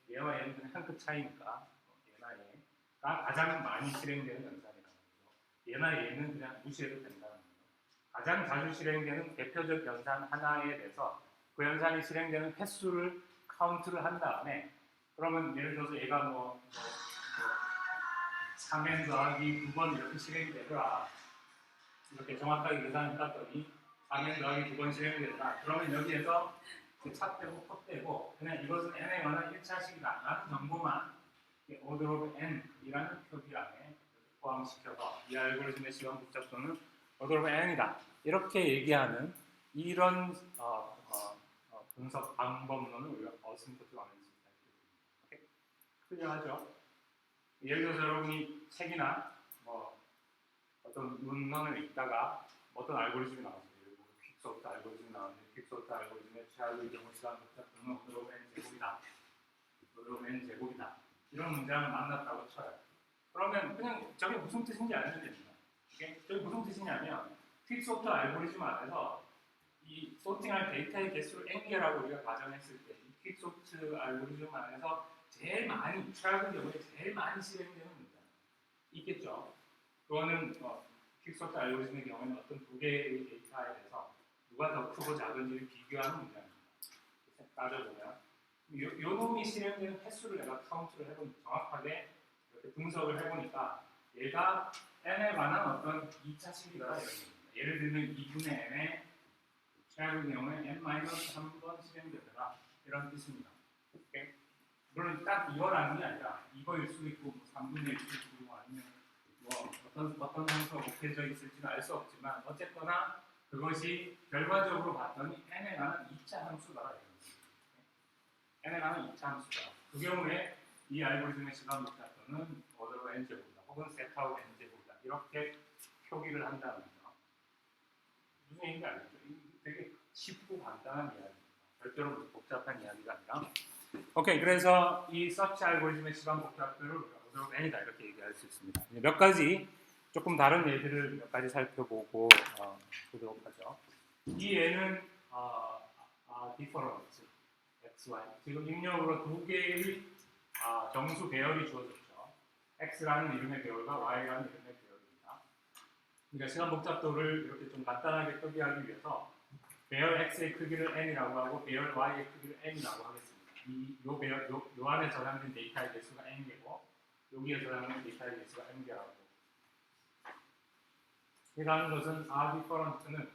얘와 얘는 그냥 한 끗 차이니까 얘나 얘가 가장 많이 실행되는 연산이라는 거죠. 얘나 얘는 그냥 무시해도 된다는 거죠. 가장 자주 실행되는 대표적 연산 하나에 대해서 그 연산이 실행되는 횟수를 카운트를 한 다음에 그러면 예를 들어서 얘가 3n 더하기 9번 이렇게 실행이 되더라. 이렇게 정확하게 계산을 해봤더니 3n 더하기 9번 실행이 되더라. 그러면 여기에서 차 빼고 컷 빼고 그냥 이것은 n에 관한 1차식이다 라는 정보만 order of n이라는 표기 안에 포함시켜서 이 알고리즘의 시간 복잡도는 order of n이다. 이렇게 얘기하는 이런 분석 방법론을 우리가 어심토틱 어널리시스라고 부릅니다. 클리어하죠? 예를 들어서 여러분이 책이나 뭐 어떤 문헌을 읽다가 어떤 알고리즘이 나왔어요. 퀵소트 알고리즘이 나왔는데 퀵소트 알고리즘의 최악의 경우 시간 복잡도는 order of n 제곱이다. order of n 제곱이다. 이런 문장을 만났다고 쳐요. 그러면 그냥 저게 무슨 뜻인지 알면 됩니다. 저게 무슨 뜻이냐면 퀵소트 알고리즘 안에서 이 소팅할 데이터의 개수를 n개라고 우리가 가정했을 때 이 퀵소트 알고리즘 안에서 제일 많이 최악의 경우에 제일 많이 실행되는 문장 있겠죠. 그거는 퀵소트 알고리즘의 경우에는 어떤 두 개의 데이터에 대해서 누가 더 크고 작은지를 비교하는 문장입니다. 따져보면 요 놈이 실행되는 횟수를 내가 카운트를 해보면 정확하게 이렇게 분석을 해보니까 얘가 n에 관한 어떤 2차식이다 이런 겁니다. 예를 들면 2분의 n에 최악의 경우에 n-3번 실행되더라 이런 뜻입니다. 오케이? 물론 딱 이거라는 게 아니라 이거일 수도 있고 뭐 3분의 1일 수도 있고 아니면 뭐 어떤 상수가 목표져 있을지는 알 수 없지만 어쨌거나 그것이 결과적으로 봤더니 n에 가는 2차 함수다. n에 가는 2차 함수다. 그 경우에 이 알고리즘의 시간 복잡도는 오더로 n제곱이다. 혹은 세타오 n제곱이다. 이렇게 표기를 한다는 거죠. 무슨 얘기인지 알겠죠? 되게 쉽고 간단한 이야기입니다. 절대로 복잡한 이야기가 아니라. 오케이, 그래서 이 서치 알고리즘의 시간 복잡도를 오더로 n이다 이렇게 얘기할 수 있습니다. 몇 가지 조금 다른 예들을 몇 가지 살펴보고 보도록 하죠. 이 n은 difference x, y. 지금 입력으로 두 개의 정수 배열이 주어졌죠. x라는 이름의 배열과 y라는 이름의 배열입니다. 그러니까 시간 복잡도를 이렇게 좀 간단하게 표기하기 위해서 배열 x의 크기를 n이라고 하고 배열 y의 크기를 n이라고 하겠습니다. 요 안에 저장된 데이터의 개수가 n개고 여기에 저장된 데이터의 개수가 n개라고. 이라는 것은 different는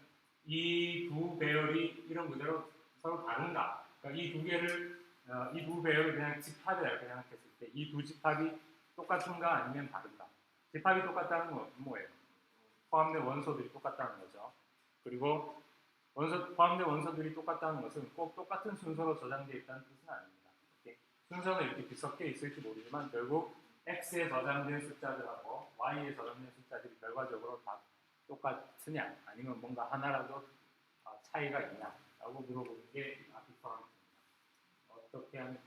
이 두 배열이 이런 그대로 서로 다른가. 그러니까 이 두 개를 이 두 배열을 그냥 집합이라 이렇게 생각했을 때 이 두 집합이 똑같은가 아니면 다른가. 집합이 똑같다는 건 뭐예요? 포함된 원소들이 똑같다는 거죠. 그리고 포함된 원소들이 똑같다는 것은 꼭 똑같은 순서로 저장되어 있다는 뜻은 아닙니다. 순서는 이렇게 뒤섞여 있을지 모르지만 결국 x에 저장된 숫자들하고 y에 저장된 숫자들이 결과적으로 다 똑같으냐 아니면 뭔가 하나라도 차이가 있냐라고 물어보는 게 different입니다. 어떻게 하면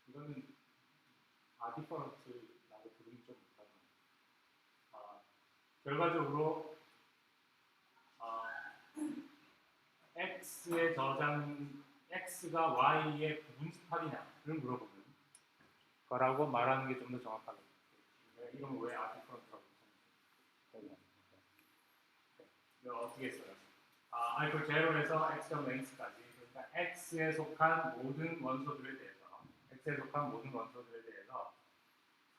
이거는 different라고 부르기 좀 못하죠. 결과적으로 x의 저장 x가 y의 부분집합이냐를 물어보는 거라고 말하는 게 좀 더 정확하겠죠. 이건 왜 different라고 생각해요? 어떻게 써요? 이걸 제로에서 x.x까지 그러니까 x에 속한 모든 원소들에 대해서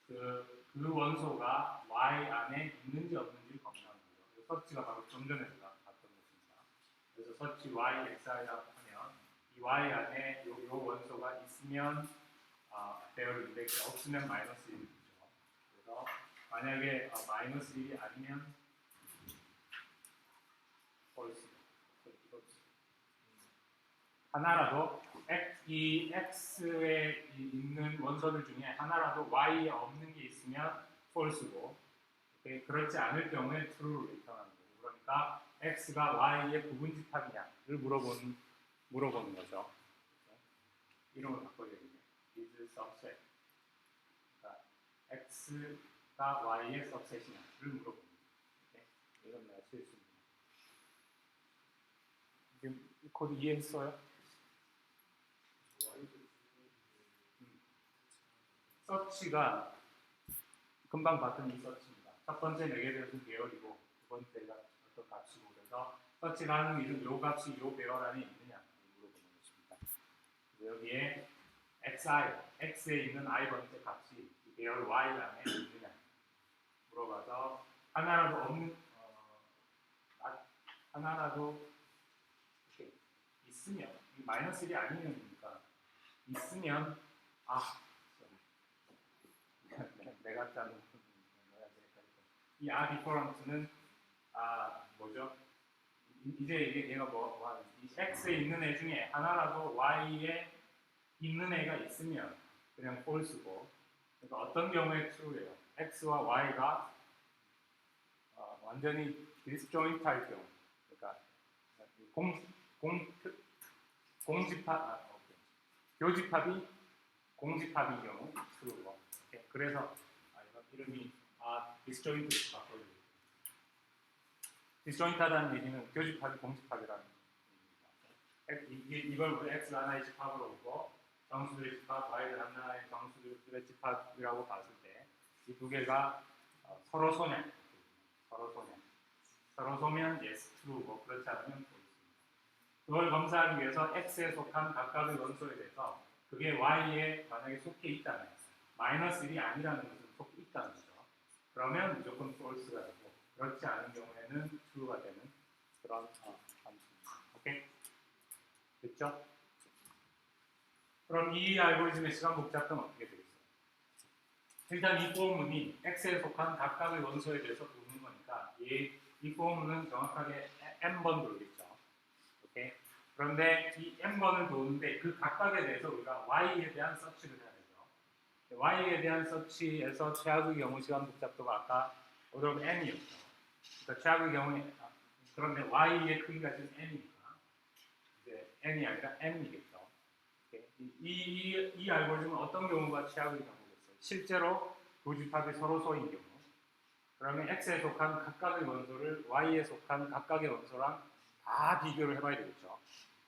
그 원소가 y 안에 있는지 없는지를 검사하는 거죠. 서치가 바로 좀 전에 제가 봤던 것입니다. 그래서 서치 y, xi라고 하면 이 y 안에 요 원소가 있으면 배열 인덱스, 없으면 마이너스 1이죠. 그래서 만약에 마이너스 1이 아니면 false. 하나라도 이 x에 있는 원소들 중에 하나라도 y에 없는 게 있으면 false고, 그렇지 않을 경우에 true로 리턴하는 거고. 그러니까 x가 y의 부분집합이냐를 물어보는 거죠. 이름을 바꿔야겠네요. is subset. 그러니까 x가 y의 subset이냐를 물어보는 거죠. 이건 내가 실수입니다. 지금 이 코드 이해했어요? 서치가 금방 봤던 이 서치입니다. 첫 번째 내게 되어진 배열이고 두 번째가 어떤 값이고, 그래서 서치라는 이름 요 값이 요 배열 안에 있느냐 물어보는 것입니다. 여기에 x에 있는 i 번째 값이 이 배열 y 안에 있느냐 물어봐서 하나라도 이렇게 있으면 마이너스 1이 아니면이니까 있으면 내가 짜는 이 different는 뭐죠? 이제 얘가 이 x에 있는 애 중에 하나라도 y에 있는 애가 있으면 그냥 false고, 그러니까 어떤 경우에 true예요? x와 y가 완전히 disjoint할 경우, 그러니까 교집합이 공집합인 경우 true고. 그래서 이름이 disjoint 바꿔요. disjoint하다는 얘기는 교집합이 공집합이라는 얘기입니다. 이걸 우리 x 하나의 집합으로 보고 정수들의 집합, y들 하나의 정수들의 집합이라고 봤을 때 이 두 개가 서로 소면 yes, true고, 그렇지 않으면 false입니다. 그걸 검사하기 위해서 x에 속한 각각의 원소에 대해서 그게 y에 만약에 속해 있다면, 마이너스 1이 아니라는 것은 속해 있다는 거죠. 그러면 무조건 false가 되고, 그렇지 않은 경우에는 true가 되는 그런 함수입니다. 오케이? 됐죠? 그럼 이 알고리즘의 시간 복잡도는 어떻게 되겠어요? 일단 이 포문이 x에 속한 각각의 원소에 대해서 도는 거니까 이 포문은 정확하게 n번 돌겠죠. 오케이? 그런데 이 n번을 도는데 그 각각에 대해서 우리가 y에 대한 서치를 해야 되죠. y에 대한 서치에서 최악의 경우 시간 복잡도가 아까 오더 n이었죠. 그러니까 최악의 경우에 그런데 y의 크기가 지금 n이니까 이제 n이 아니라 n이겠죠. 이 알고리즘은 어떤 경우가 최악의 경우겠어요? 실제로 교집합이 서로 소인 경우. 그러면 x에 속한 각각의 원소를 y에 속한 각각의 원소랑 다 비교를 해봐야 되겠죠.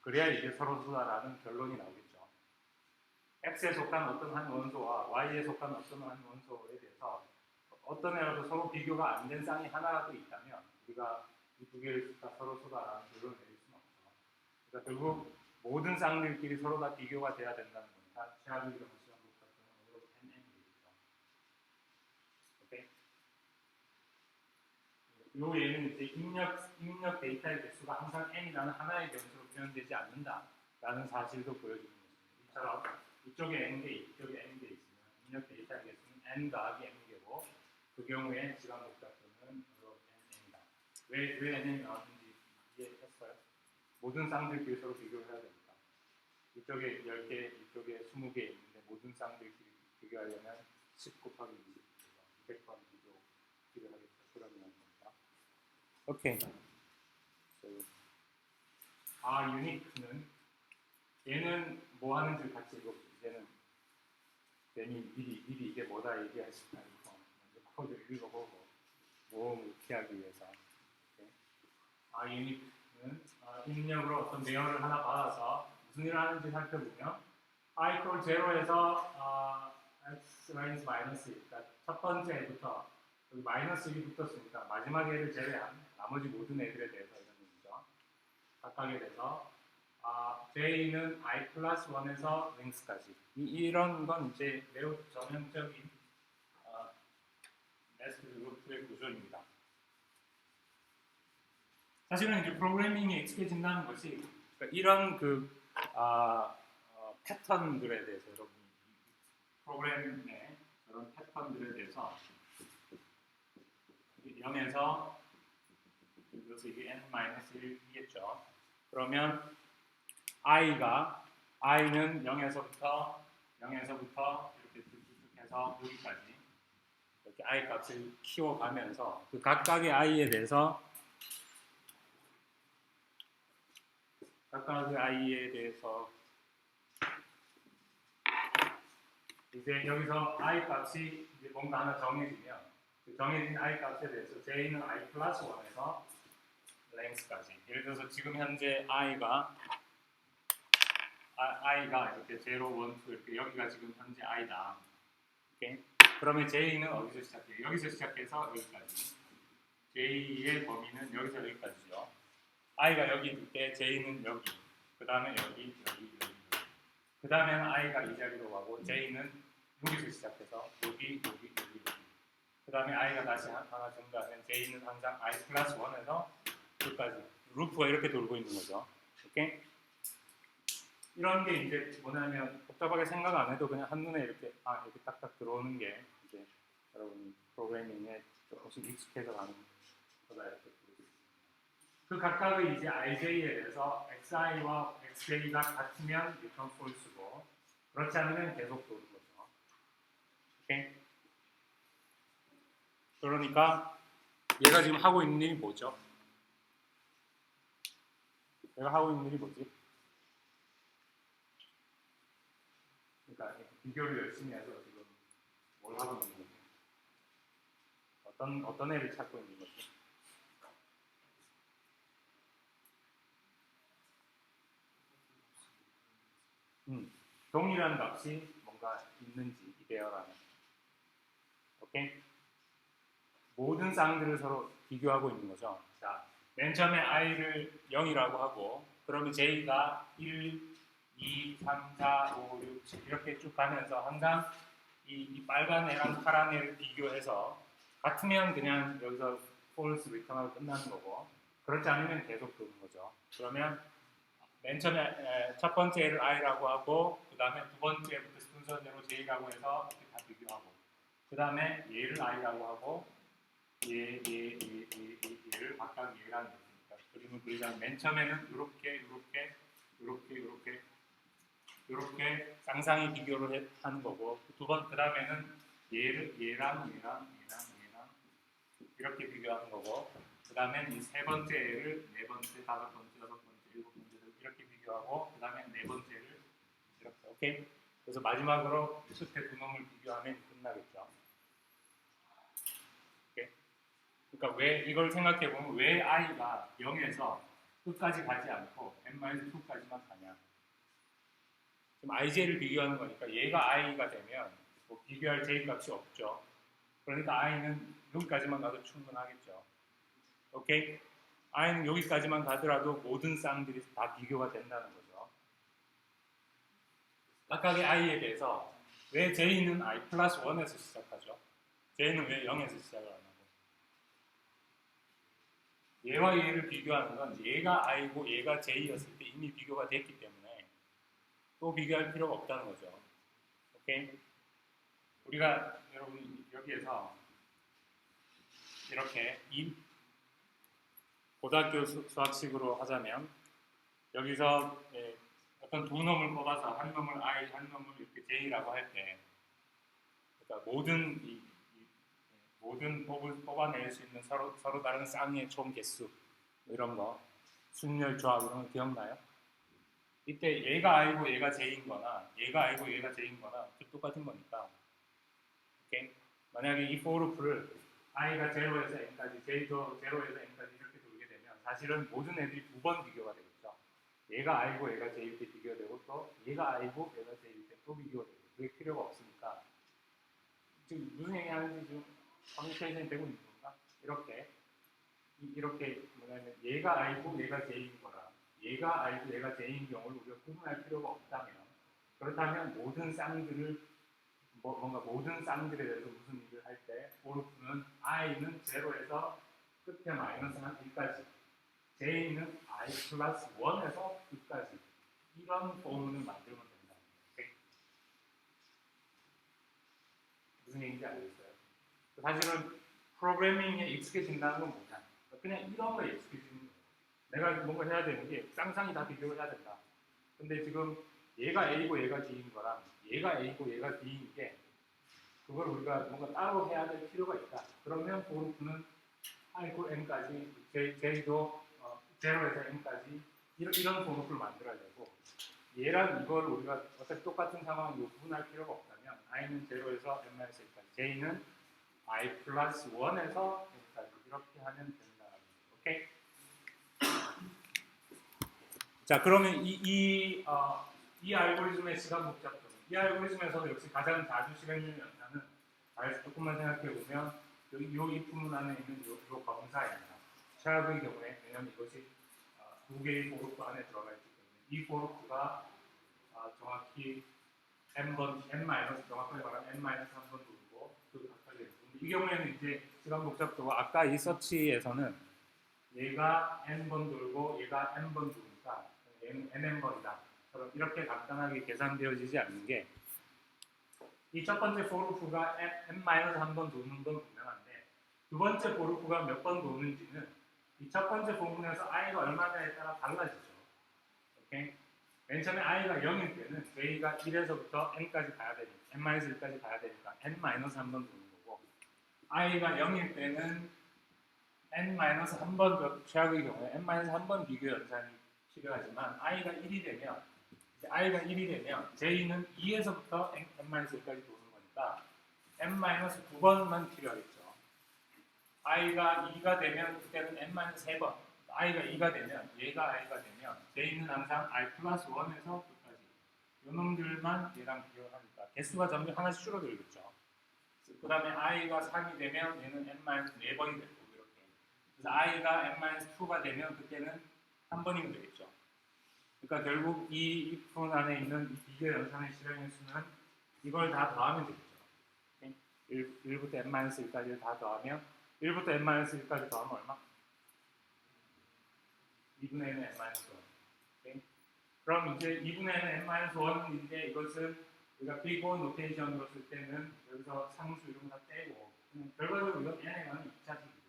그래야 이게 서로 소다라는 결론이 나오겠죠. x에 속한 어떤 한 원소와 y에 속한 어떤 한 원소에 대해서 어떤 애라도 서로 비교가 안 된 쌍이 하나라도 있다면 우리가 이 두 개를 다 서로 소다라는 결론을 내릴 수는 없죠. 그러니까 결국 모든 쌍들끼리 서로 다 비교가 돼야 된다는 거니까 최악의 경우 시간 복잡도는 nn 되겠죠. 오케이? 요 예는 이제 입력 데이터의 개수가 항상 n이라는 하나의 변수로 표현되지 않는다라는 사실도 보여주는 것입니다. 이처럼 이쪽에 n개, 이쪽에 n개 있으면 입력 데이터의 개수는 n 더하기 n개고 그 경우에 시간 복잡도는 n이다. 왜 n이 나왔는지 이해했어요? 모든 쌍들끼리 서로 비교를 해야 됩니다. 이쪽에 10개, 이쪽에 20개 있는데 모든 쌍들끼리 비교하려면 10 곱하기 20, 200번 비교를 하겠죠. 그러면 됩니다. 오케이. unique는 얘는 뭐 하는지 같이 읽어보세요. 얘는 괜히 미리 이게 뭐다 얘기하지 말고 먼저 코드를 읽어보고 모험을 피하기 위해서. unique는 입력으로 어떤 내용을 하나 받아서 무슨 일을 하는지 살펴보면 i equal 0에서 x minus 마이너스 1, 그러니까 첫 번째부터 여기 마이너스 1이 붙었으니까 마지막 애를 제외한 나머지 모든 애들에 대해서 이런 얘기죠. 각각에 대해서 j는 i 플러스 1에서 length까지 이런 건 이제 매우 전형적인 네스티드 루프의 구조입니다. 사실은 이제 프로그래밍이 익숙해진다는 것이 그러니까 이런 패턴들에 대해서 여러분 프로그래밍의 그런 패턴들에 대해서 0에서 그래서 이게 n-1이겠죠. 그러면 i는 0에서부터 이렇게 쭉 해서 여기까지 이렇게 i 값을 키워가면서 그 각각의 i에 대해서 이제 여기서 i 값이 이제 뭔가 하나 정해지면 그 정해진 i 값에 대해서 j는 i 플러스 1에서 length까지 예를 들어서 지금 현재 i가 이렇게 0, 1, 2 이렇게 여기가 지금 현재 i다. 오케이? 그러면 j는 어디서 시작해요? 여기서 시작해서 여기까지. j의 범위는 여기서 여기까지죠. i가 여기 있을 때 j는 여기, 그 다음에 여기. 그 다음에는 i가 이 자리로 가고 j는 여기서 시작해서 여기. 그 다음에 i가 다시 하나 증가하면 j는 항상 i 플러스 1에서 여기까지. 루프가 이렇게 돌고 있는 거죠. 오케이? 이런 게 이제 뭐냐면 복잡하게 생각 안 해도 그냥 한눈에 이렇게 이렇게 딱딱 들어오는 게 이제 여러분이 프로그래밍에 조금씩 익숙해져 가는 거다 이렇게 보여드립니다. 그 각각의 이제 ij에 대해서 xi와 xj가 같으면 return false고 그렇지 않으면 계속 도는 거죠. 오케이? 그러니까 얘가 지금 하고 있는 일이 뭐죠? 얘가 하고 있는 일이 뭐지? 그러니까 비교를 열심히 해서 지금 뭘 하고 있는 거지? 어떤 애를 찾고 있는 거지? 동일한 값이 뭔가 있는지 이데어라는. 오케이? 모든 쌍들을 서로 비교하고 있는 거죠. 자, 맨 처음에 i를 0이라고 하고 그러면 j가 1, 2, 3, 4, 5, 6, 7 이렇게 쭉 가면서 항상 이 빨간 애랑 파란 애를 비교해서 같으면 그냥 여기서 false return하고 끝나는 거고 그렇지 않으면 계속 도는 거죠. 그러면 맨 처음에 첫 번째 애를 i라고 하고 그 다음에 두 번째부터 순서대로 j라고 해서 이렇게 다 비교하고 그 다음에 얘를 i라고 하고 얘를 각각 얘랑 있으니까 그림을 그리자면 맨 처음에는 이렇게 쌍쌍이 비교를 하는 거고 그 다음에는 얘랑 이렇게 비교하는 거고 그 다음에 이 세 번째 애를 네 번째, 다섯 번째, 여섯 번째, 일곱 번째 이렇게 비교하고 그 다음에 네 번째를 이렇게 오케이? 그래서 마지막으로 끝에 두 놈을 비교하면 끝나겠죠. 오케이? 그러니까 왜 이걸 생각해 보면 왜 i가 0에서 끝까지 가지 않고 n-2까지만 가냐? 지금 ij를 비교하는 거니까 얘가 i가 되면 뭐 비교할 j 값이 없죠. 그러니까 i는 여기까지만 가도 충분하겠죠. 오케이? i는 여기까지만 가더라도 모든 쌍들이 다 비교가 된다는 거죠. 각각의 i에 대해서 왜 j는 i 플러스 1에서 시작하죠? j는 왜 0에서 시작을 안 하고? 얘와 얘를 비교하는 건 얘가 i고 얘가 j였을 때 이미 비교가 됐기 때문에 또 비교할 필요가 없다는 거죠. 오케이? 우리가 여러분 여기에서 이렇게 고등학교 수학식으로 하자면 여기서 어떤 두 놈을 뽑아서 한 놈을 i, 한 놈을 이렇게 j라고 할 때 그러니까 모든 법을 뽑아낼 수 있는 서로 다른 쌍의 총 개수 이런 거 순열 조합 이런 거 기억나요? 이때 얘가 i고 얘가 j인 거나 얘가 i고 얘가 j인 거나 똑같은 거니까 오케이? 만약에 이 for loop를 i가 0에서 n까지 j도 0에서 n까지 이렇게 돌게 되면 사실은 모든 애들이 두 번 비교가 되겠죠. 얘가 i고 얘가 j일 때 비교가 되고 또 얘가 i고 얘가 j일 때 또 비교가 되고 그게 필요가 없으니까 지금 무슨 얘기 하는지 좀 커뮤니케이션이 되고 있는 건가? 이렇게 뭐냐면 얘가 i고 얘가 j인 거라 얘가 i고 얘가 j인 경우를 우리가 구분할 필요가 없다면 그렇다면 모든 쌍들을 뭔가 모든 쌍들에 대해서 무슨 일을 할 때 오르프는 i는 0에서 끝에 마이너스 한 1까지 j는 i 플러스 1에서 끝까지 이런 포문을 만들면 된다. 오케이? 무슨 얘기인지 알겠어요? 사실은 프로그래밍에 익숙해진다는 건 뭐냐? 그냥 이런 거에 익숙해지는 거예요. 내가 뭔가 해야 되는 게 쌍쌍이 다 비교를 해야 된다. 근데 지금 얘가 A고 얘가 B인 거랑 얘가 A고 얘가 B인 게 그걸 우리가 뭔가 따로 해야 될 필요가 있다. 그러면 포르프는 i고 n까지 j도 0에서 n까지 이런 포르프를 만들어야 되고 얘랑 이걸 우리가 어차피 똑같은 상황으로 구분할 필요가 없다면 i는 0에서 n-1까지 j는 i 플러스 1에서 n까지 이렇게 하면 된다. 오케이? 자, 그러면 이 알고리즘의 시간 복잡도 이 알고리즘에서 역시 가장 자주 실행되는 연산은 조금만 생각해 보면 이 if문 안에 있는 요 검사입니다. 최악의 경우에 왜냐하면 이것이 두 개의 포르프 안에 들어가 있기 때문에 이 포르프가 정확히 정확하게 말하면 n-1번 돌고 그 각각의 이 경우에는 이제 시간 복잡도가 아까 이 서치에서는 얘가 n번 돌고 얘가 n번 도니까 얘는 nn번이다. 이렇게 간단하게 계산되어지지 않는 게 이 첫 번째 for-loop가 n-1번 도는 건 분명한데 두 번째 for-loop가 몇 번 도는지는 이 첫 번째 부분에서 i가 얼마냐에 따라 달라지죠. 오케이? 맨 처음에 i가 0일 때는 j가 1에서부터 n까지 가야 되니까 n-1까지 가야 되니까 n-1번 도는 거고 i가 0일 때는 n-1번 최악의 경우에 n-1번 비교 연산이 필요하지만 i가 1이 되면 j는 2에서부터 n-1까지 도는 거니까 n-9번만 필요하겠죠. i가 2가 되면 그때는 n-3번 i가 2가 되면 얘가 i가 되면 j는 항상 i 플러스 1에서 끝까지 요놈들만 얘랑 비교하니까 개수가 점점 하나씩 줄어들겠죠. 그 다음에 i가 3이 되면 얘는 n-4번이 되고 이렇게 그래서 i가 n-2가 되면 그때는 한 번이면 되겠죠. 그러니까 결국 이 if문 안에 있는 이 비교 연산의 실행의 수는 이걸 다 더하면 되겠죠. 1부터 n-1까지 다 더하면 1부터 n-1까지 더하면 얼마? 2분의 1은 n-1. 그럼 이제 2분의 n-1인데 이것은 우리가 비고 노테이션으로 쓸 때는 여기서 상수 이런 거 다 떼고 그냥 결과적으로 이건 n에 관한 2차식이죠.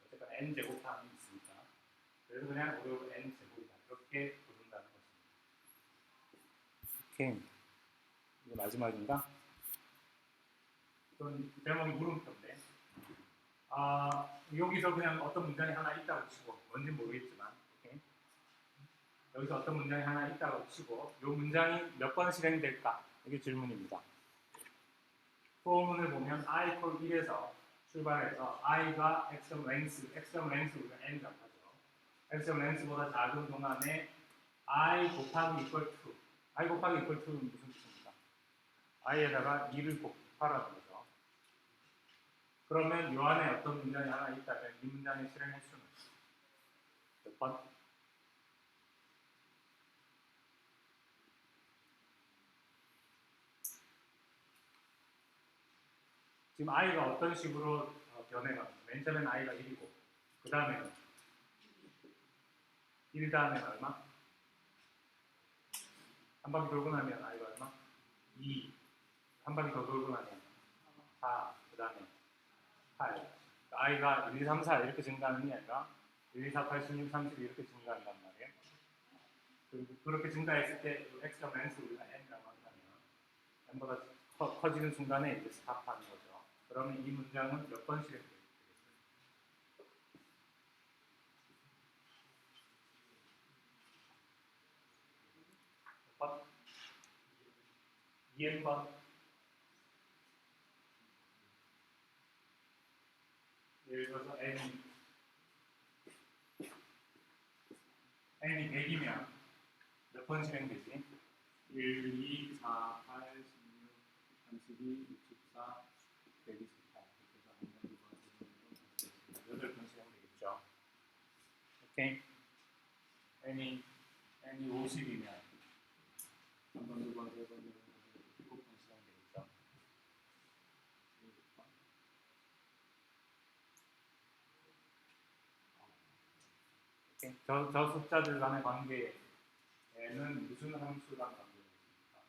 어쨌든 n 제곱함이 있으니까. 그래서 그냥 오히려 n 제곱이다. 이렇게 부른다는 것입니다. 오케이. 이게 마지막인가? 이건 제목이 물음표인데 여기서 그냥 어떤 문장이 하나 있다고 치고 뭔지 모르겠지만 오케이? 여기서 어떤 문장이 하나 있다고 치고 이 문장이 몇 번 실행될까? 이게 질문입니다. 포문을 보면 i equal 1에서 출발해서 i가 x점 length 우리가 n이라고 하죠. x점 length보다 작은 동안에 i 곱하기 equal to i 곱하기 equal to는 무슨 뜻입니까? i에다가 2를 곱하라는 거죠. 그러면 이 안에 어떤 문장이 하나 있다면 이 문장의 실행 횟수는 몇 번? 지금 i가 어떤 식으로 변해갑니까? 맨 처음엔 i가 1이고 그 다음에는 1 다음에 얼마? 한 바퀴 돌고 나면 i가 얼마? 2 한 바퀴 더 돌고 나면 4 그 다음에 8 i가 1, 2, 3, 4 이렇게 증가하는 게 아니라 1, 2, 4, 8, 16, 30 이렇게 증가한단 말이에요. 그리고 그렇게 증가했을 때 x가 length 우리가 n이라고 한다면 n보다 커지는 순간에 이제 스탑하는 거죠. 그러면 이 문장은 몇 번 실행돼요? 몇 번? 2n번? 예를 들어서 n이 100이면 몇 번 실행되지? 1, 2, 4, 8, 16, 32, 64, 128 8번 실행되겠죠. 오케이? n이 50이면 한 번, 두 번, 세 번, 네 번, 7번 실행되겠죠. 저 숫자들 간의 관계에는 무슨 함수랑 관계가 있습니까?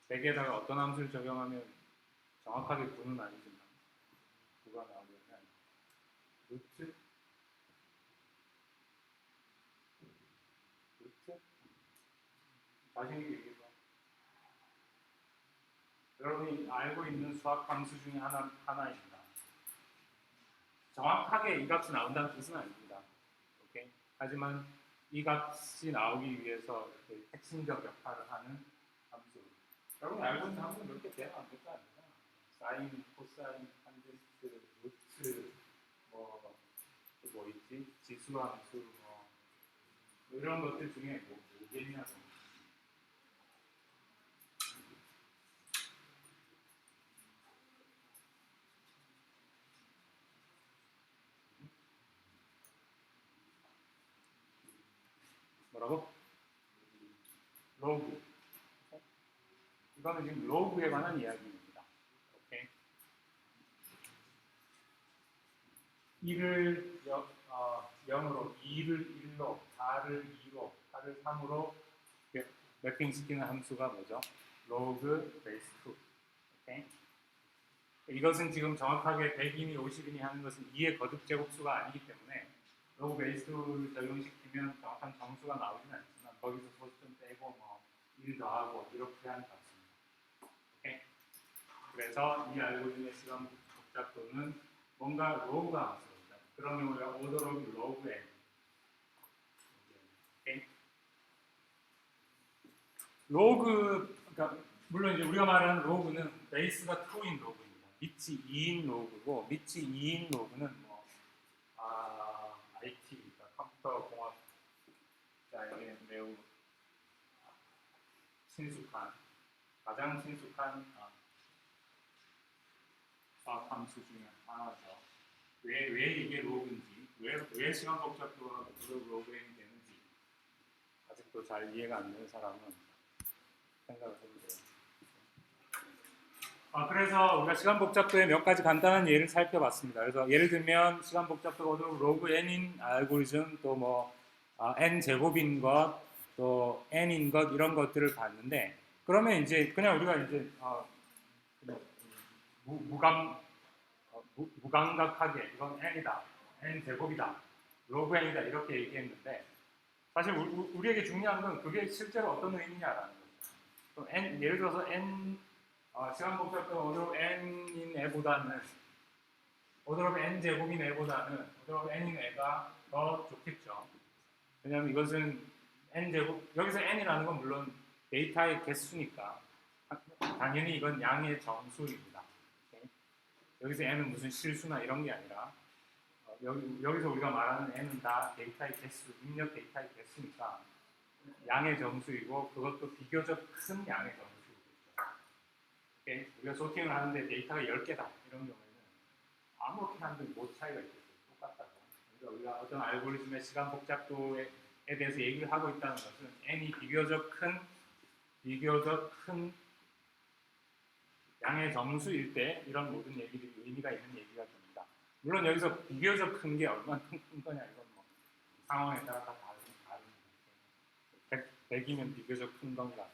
100에다가 어떤 함수를 적용하면 정확하게 9는 아니지만 9가 나오려면 루트? 자신있게 얘기해봐. 여러분이 알고 있는 수학 함수 중에 하나입니다. 정확하게 이 값이 나온다는 뜻은 아닙니다. 오케이? 하지만 이 값이 나오기 위해서 핵심적 역할을 하는 함수. 여러분이 알고 있는 함수는 몇 개 돼야 안 될까 아닙니다. 사인, 코사인, 탄젠트, 루트, 뭐 있지? 지수함수, 이런 것들 중에 뭐겠냐고. 뭐라고? 로그. 이거는 지금 로그에 관한 이야기입니다. 오케이. 1을 0으로, 2를 1로, 4를 2로, 8을 3으로 매핑시키는 함수가 뭐죠? 로그 베이스 2. 오케이. 이것은 지금 정확하게 100이니 50이니 하는 것은 2의 거듭 제곱수가 아니기 때문에 로그 베이스 2를 적용시키면 정확한 정수가 나오지는 않지만 거기서 소수 좀 빼고 1 더하고 이렇게 하는 값입니다. 오케이. 그래서 이 알고리즘의 시간 복잡도는 뭔가 로그가 함수입니다. 그러면 우리가 오더 로그 n. 오케이. 로그, 그러니까 물론 이제 우리가 말하는 로그는 베이스가 2인 로그입니다. 밑이 2인 로그고 밑이 2인 로그는 IT, 그러니까 컴퓨터 공학자에게 매우 친숙한, 가장 친숙한 수학 함수 중에 하나죠. 왜 이게 로그인지, 왜 시간 복잡도가 로그 n이 되는지 아직도 잘 이해가 안 되는 사람은 생각을 해보세요. 그래서 우리가 시간 복잡도의 몇 가지 간단한 예를 살펴봤습니다. 그래서 예를 들면 시간 복잡도가 로그 n인 알고리즘 또 뭐 n 제곱인 것, 또 n인 것 이런 것들을 봤는데 그러면 이제 그냥 우리가 이제 그냥 무감각하게 이건 n이다, n 제곱이다, 로그 n이다 이렇게 얘기했는데 사실 우리에게 중요한 건 그게 실제로 어떤 의미냐라는 거죠. 예를 들어서 n 시간 복잡도 오더 n인 애보다는 오더 n 제곱인 애보다는 오더 n인 애가 더 좋겠죠. 왜냐하면 이것은 n 제곱 여기서 n이라는 건 물론 데이터의 개수니까 당연히 이건 양의 정수입니다. 오케이? 여기서 n은 무슨 실수나 이런 게 아니라 여기서 우리가 말하는 n은 다 데이터의 개수, 입력 데이터의 개수니까 양의 정수이고 그것도 비교적 큰 양의 정수이겠죠. 오케이? 우리가 소팅을 하는데 데이터가 10개다 이런 경우에는 아무렇게 하는데 뭐 차이가 있겠어요. 똑같다고. 그러니까 우리가 어떤 알고리즘의 시간 복잡도에 대해서 얘기를 하고 있다는 것은 n이 비교적 큰 양의 정수일 때 이런 모든 얘기들이 의미가 있는 얘기가 됩니다. 물론 여기서 비교적 큰 게 얼마큼 큰 거냐 이건 뭐 상황에 따라 다 다른 100이면 비교적 큰 건가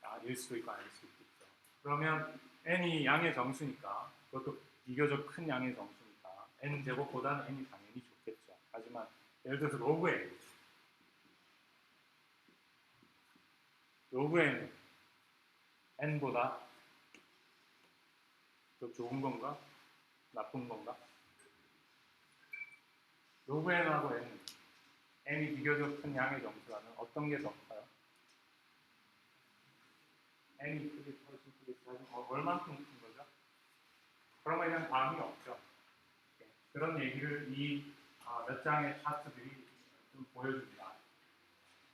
이런 일 수도 있고 아닐 수도 있겠죠. 그러면 n이 양의 정수니까 그것도 비교적 큰 양의 정수니까 n 제곱보다는 n이 당연히 좋겠죠. 하지만 예를 들어서 로그에는 n보다 더 좋은 건가? 나쁜 건가? 로그 n하고 n이 비교적 큰 양의 정수라면 어떤 게 더 커요? n이 크게 훨씬 크게 얼만큼 큰 거죠? 그런 거에 대한 감이 없죠. 그런 얘기를 이 몇 장의 차트들이 좀 보여줍니다.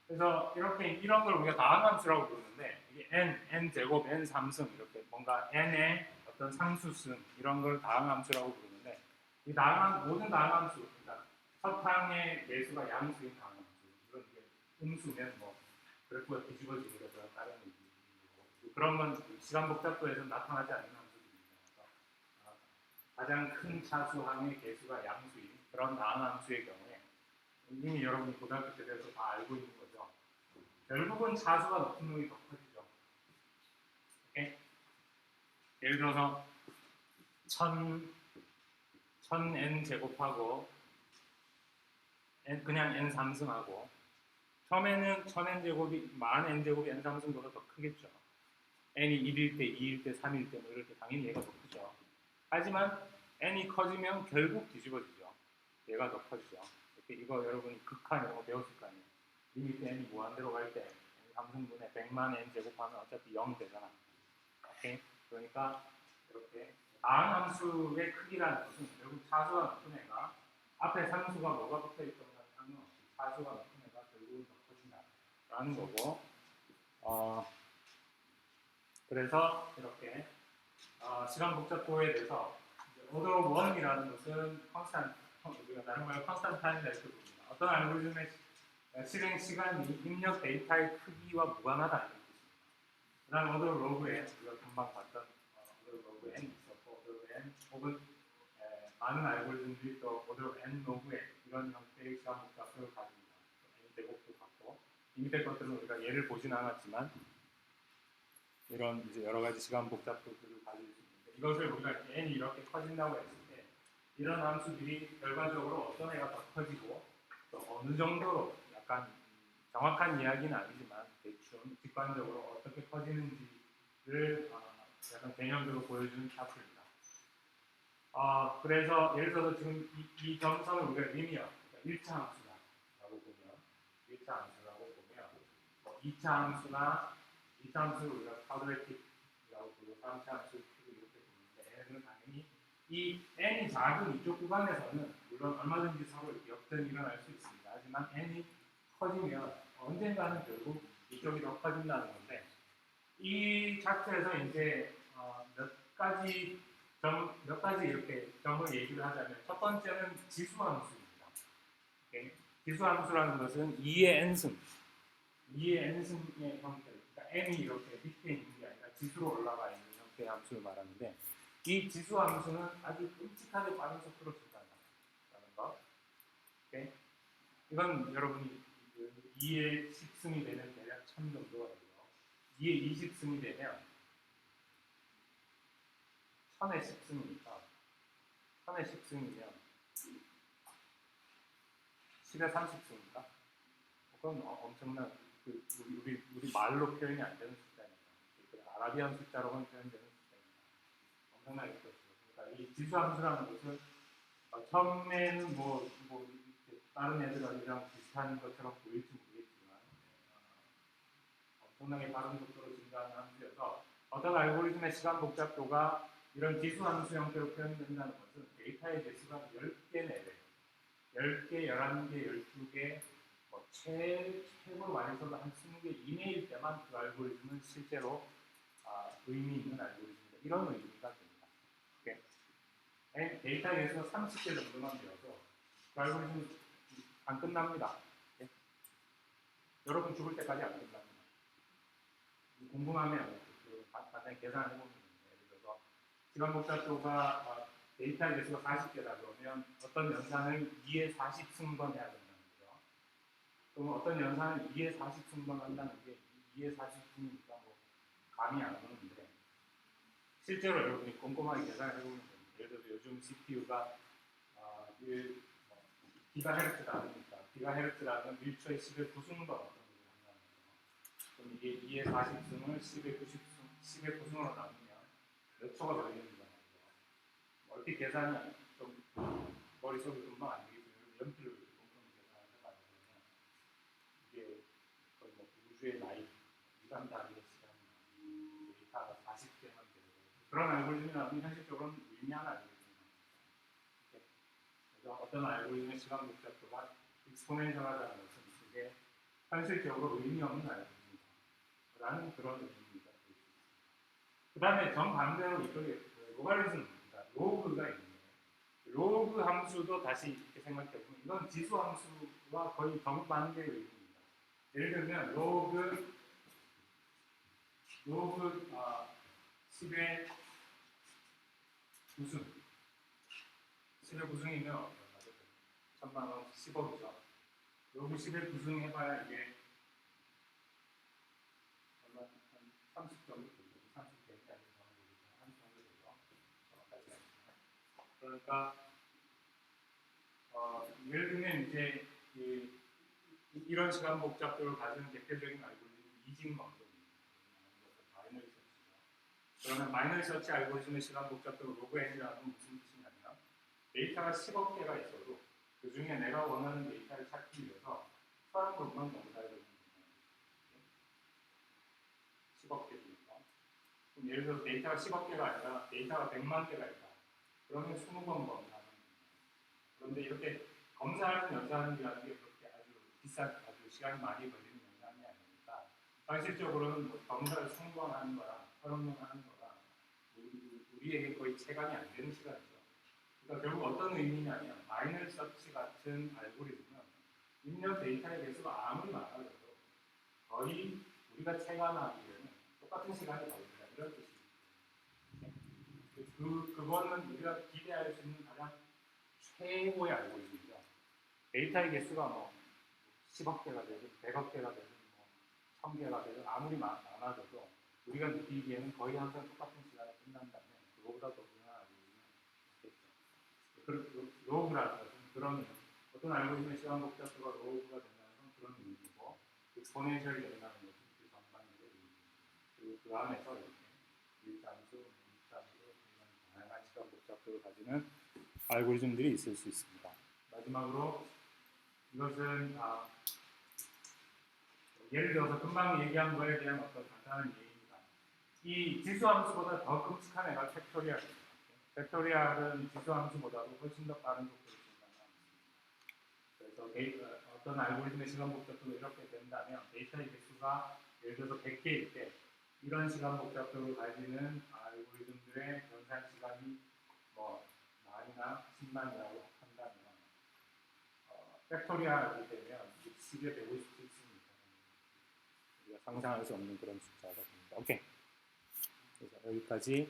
그래서 이런 걸 우리가 다항함수라고 부르는데 이게 n 제곱, n 3승 이렇게 뭔가 n의 어떤 상수승 이런 걸 다항함수라고 부르는데 이 모든 다항함수 그러니까 서탕의 개수가 양수인 다항함수 이런 게 음수면 뭐 그래프가 뒤집어지는 것과 다른 얘기고 그런 건 시간 복잡도에서 나타나지 않는 함수들입니다. 가장 큰 차수항의 개수가 양수인 그런 다항함수의 경우에 이미 여러분이 고등학교 때 돼서 다 알고 있는 거죠. 결국은 차수가 높은 놈이 더 커지죠. 오케이? 예를 들어서 1000n 제곱하고 그냥 n 3승하고 처음에는 1000n 제곱이 만 n 제곱이 n 3승보다 더 크겠죠. n이 1일 때, 2일 때, 3일 때 뭐 이럴 때 당연히 얘가 더 크죠. 하지만 n이 커지면 결국 뒤집어지죠. 얘가 더 커지죠. 이거 여러분이 극한 이런 거 배웠을 거 아니에요. 리미트 n이 무한대로 갈 때 n 3승분의 100만 n 제곱하면 어차피 0 되잖아. 오케이? 그러니까 이렇게 다항함수의 크기라는 것은 결국 차수가 높은 애가 앞에 상수가 뭐가 붙어있던 건 상관없이 차수가 높은 애가 결국은 더 커진다라는 거고 그래서 이렇게 시간 복잡도에 대해서 오더 오브 원이라는 것은 우리가 다른 말로 컨스탄트 타임이라 이렇게 부릅니다. 어떤 알고리즘의 실행 시간이 입력 데이터의 크기와 무관하다 이런 뜻입니다. 그 다음 오더 로그 n 우리가 금방 봤던 오더 로그 n 있었고 오더 n 혹은 많은 알고리즘들이 또 오더 n 로그 n 이런 형태의 시간 복잡도를 가집니다. n 제곱도 같고 이 밑에 것들은 우리가 예를 보진 않았지만 이런 이제 여러 가지 시간 복잡도들을 가질 수 있는데 이것을 우리가 n이 이렇게 커진다고 했을 때 이런 함수들이 결과적으로 어떤 애가 더 커지고 또 어느 정도로 약간 정확한 이야기는 아니지만 대충 직관적으로 어떻게 커지는지를 약간 개념적으로 보여주는 차트입니다. 그래서 예를 들어서 지금 이 점선을 우리가 리니어, 그러니까 1차 함수라고 보면 1차 함수라고 보면 2차 함수를 우리가 쿼드래틱이라고 부르고 3차 함수를 이렇게 부르는데 얘네들은 당연히 이 n이 작은 이쪽 구간에서는 물론 얼마든지 서로 역전이 일어날 수 있습니다. 하지만 n이 커지면 언젠가는 결국 이쪽이 더 커진다는 건데 이 차트에서 이제 몇 가지 이렇게 점을 얘기를 하자면 첫 번째는 지수함수입니다. 오케이? 지수함수라는 것은 2의 n승, 2의 n승의 형태, 그러니까 n이 이렇게 밑에 있는 게 아니라 지수로 올라가 있는 형태. 형태의 함수를 말하는데 이 지수 함수는 아주 끔찍하게 빠른 속도로 증가한다는 거. 오케이? 이건 여러분이 2의 10승이 되면 대략 1000 정도가 되고요. 2의 20승이 되면 1000의 10승이니까 1000의 10승이면 10의 30승인가? 그건 엄청난 우리 말로 표현이 안 되는 숫자니까 아라비안 숫자로만 표현되는 숫자니까 엄청나게 크죠. 그러니까 이 지수함수라는 것은 처음에는 다른 애들이랑 비슷한 것처럼 보일지 모르겠지만 엄청나게 빠른 속도로 증가하는 함수여서 어떤 알고리즘의 시간 복잡도가 이런 지수함수 형태로 표현된다는 것은 데이터의 개수가 10개 내외 10개, 11개, 12개 최고 많이 써도 한 20개 이내일 때만 그 알고리즘은 실제로 의미 있는 알고리즘이다. 이런 의미가 됩니다. 오케이? 데이터에 대해서 30개 정도만 배워서 그 알고리즘 안 끝납니다. 오케이? 여러분 죽을 때까지 안 끝납니다. 궁금하면 간단히 계산을 해보면 예를 들어서 시간 복잡도가 데이터의 개수가 40개다 그러면 어떤 연산을 2의 40승번 해야 된다는 거죠. 그럼 어떤 연산을 2의 40승번 한다는 게 2의 40승이니까 감이 안 오는데 실제로 여러분이 꼼꼼하게 계산을 해보면 예를 들어서 요즘 CPU가 기가헤르츠라니까 기가헤르츠라는 건 1초에 10의 9승번 어떤 걸 한다는 거죠. 그럼 이게 2의 40승을 10의 9승으로 나누면 몇 초가 걸리는지 얼핏 계산이 좀 머릿속에 금방 안 되기 때문에 연필로 꼼꼼히 계산을 해봐야 이게 거의 우주의 나이, 이단 단위의 시간, 데이터가 40개만 되고 그런 알고리즘이라면 현실적으로는 의미하는 알고리즘입니다. 그래서 어떤 알고리즘의 시간 복잡도가 익스포넨셜하다는 것은 그게 현실적으로 의미 없는 알고리즘이다 라는 그런 의미입니다. 그 다음에 정반대로 이쪽에 로가리즘 로그가 있는데 로그 함수도 다시 이렇게 생각해보면 이건 지수 함수와 거의 정반대의 의미입니다. 예를 들면 로그 10의 9승 10의 9승이면 1000만원 10억이죠. 로그 10의 9승 해봐야 이게 한 30 정도 되죠. 30개까지 한 정도 되죠. 그러니까 예를 들면 이제 이런 시간 복잡도를 가지는 대표적인 알고리즘은 이징 방법입니다. 마이너리 서치죠. 그러면 마이너리 서치 알고리즘의 시간 복잡도 로그 n이라는 건 무슨 뜻이냐면 데이터가 10억 개가 있어도 그 중에 내가 원하는 데이터를 찾기 위해서 서른 번만 검사해야 되는 거예요. 10억 개니까. 그럼 예를 들어서 데이터가 10억 개가 아니라 데이터가 100만 개가 있다. 그러면 20번 검사하는 거예요. 그런데 이렇게 검사하는 연산이라는 게 그렇게 아주 시간이 많이 걸리는 연산이 아니니까 현실적으로는 검사를 20번 하는 거랑 30번 하는 거랑 우리에게 거의 체감이 안 되는 시간이죠. 그러니까 결국 어떤 의미냐면 마이너리 서치 같은 알고리즘은 입력 데이터의 개수가 아무리 많아져도 거의 우리가 체감하기에는 똑같은 시간이 걸린다 이런 뜻입니다. 그거는 우리가 기대할 수 있는 가장 최고의 알고리즘이죠. 데이터의 개수가 10억 개가 되든 100억 개가 되든 1000개가 되든 아무리 많아져도 우리가 느끼기에는 거의 항상 똑같은 시간에 끝난다면 그거보다 더 중요한 알고리즘은 없겠죠. 로그라는 것은 그런 어떤 알고리즘의 시간 복잡도가 로그가 된다는 건 그런 의미고 익스포넨셜이 된다는 것은 그 전반적인 의미입니다. 그리고 그 안에서 이렇게 일함수, 이함수 다양한 시간 복잡도를 가지는 알고리즘들이 있을 수 있습니다. 마지막으로 이것은 예를 들어서 금방 얘기한 거에 대한 어떤 간단한 예입니다. 이 지수함수보다 더 끔찍한 애가 팩토리얼입니다. 팩토리얼은 지수함수보다도 훨씬 더 빠른 속도로 증가합니다. 그래서 어떤 알고리즘의 시간 복잡도가 이렇게 된다면 데이터의 개수가 예를 들어서 100개일 때 이런 시간 복잡도를 가지는 알고리즘들의 연산 시간이 만이나 10만이라고 한다면 팩토리얼이 되면 10에 157승입니다. 우리가 상상할 수 없는 그런 숫자가 됩니다. 오케이. 그래서 여기까지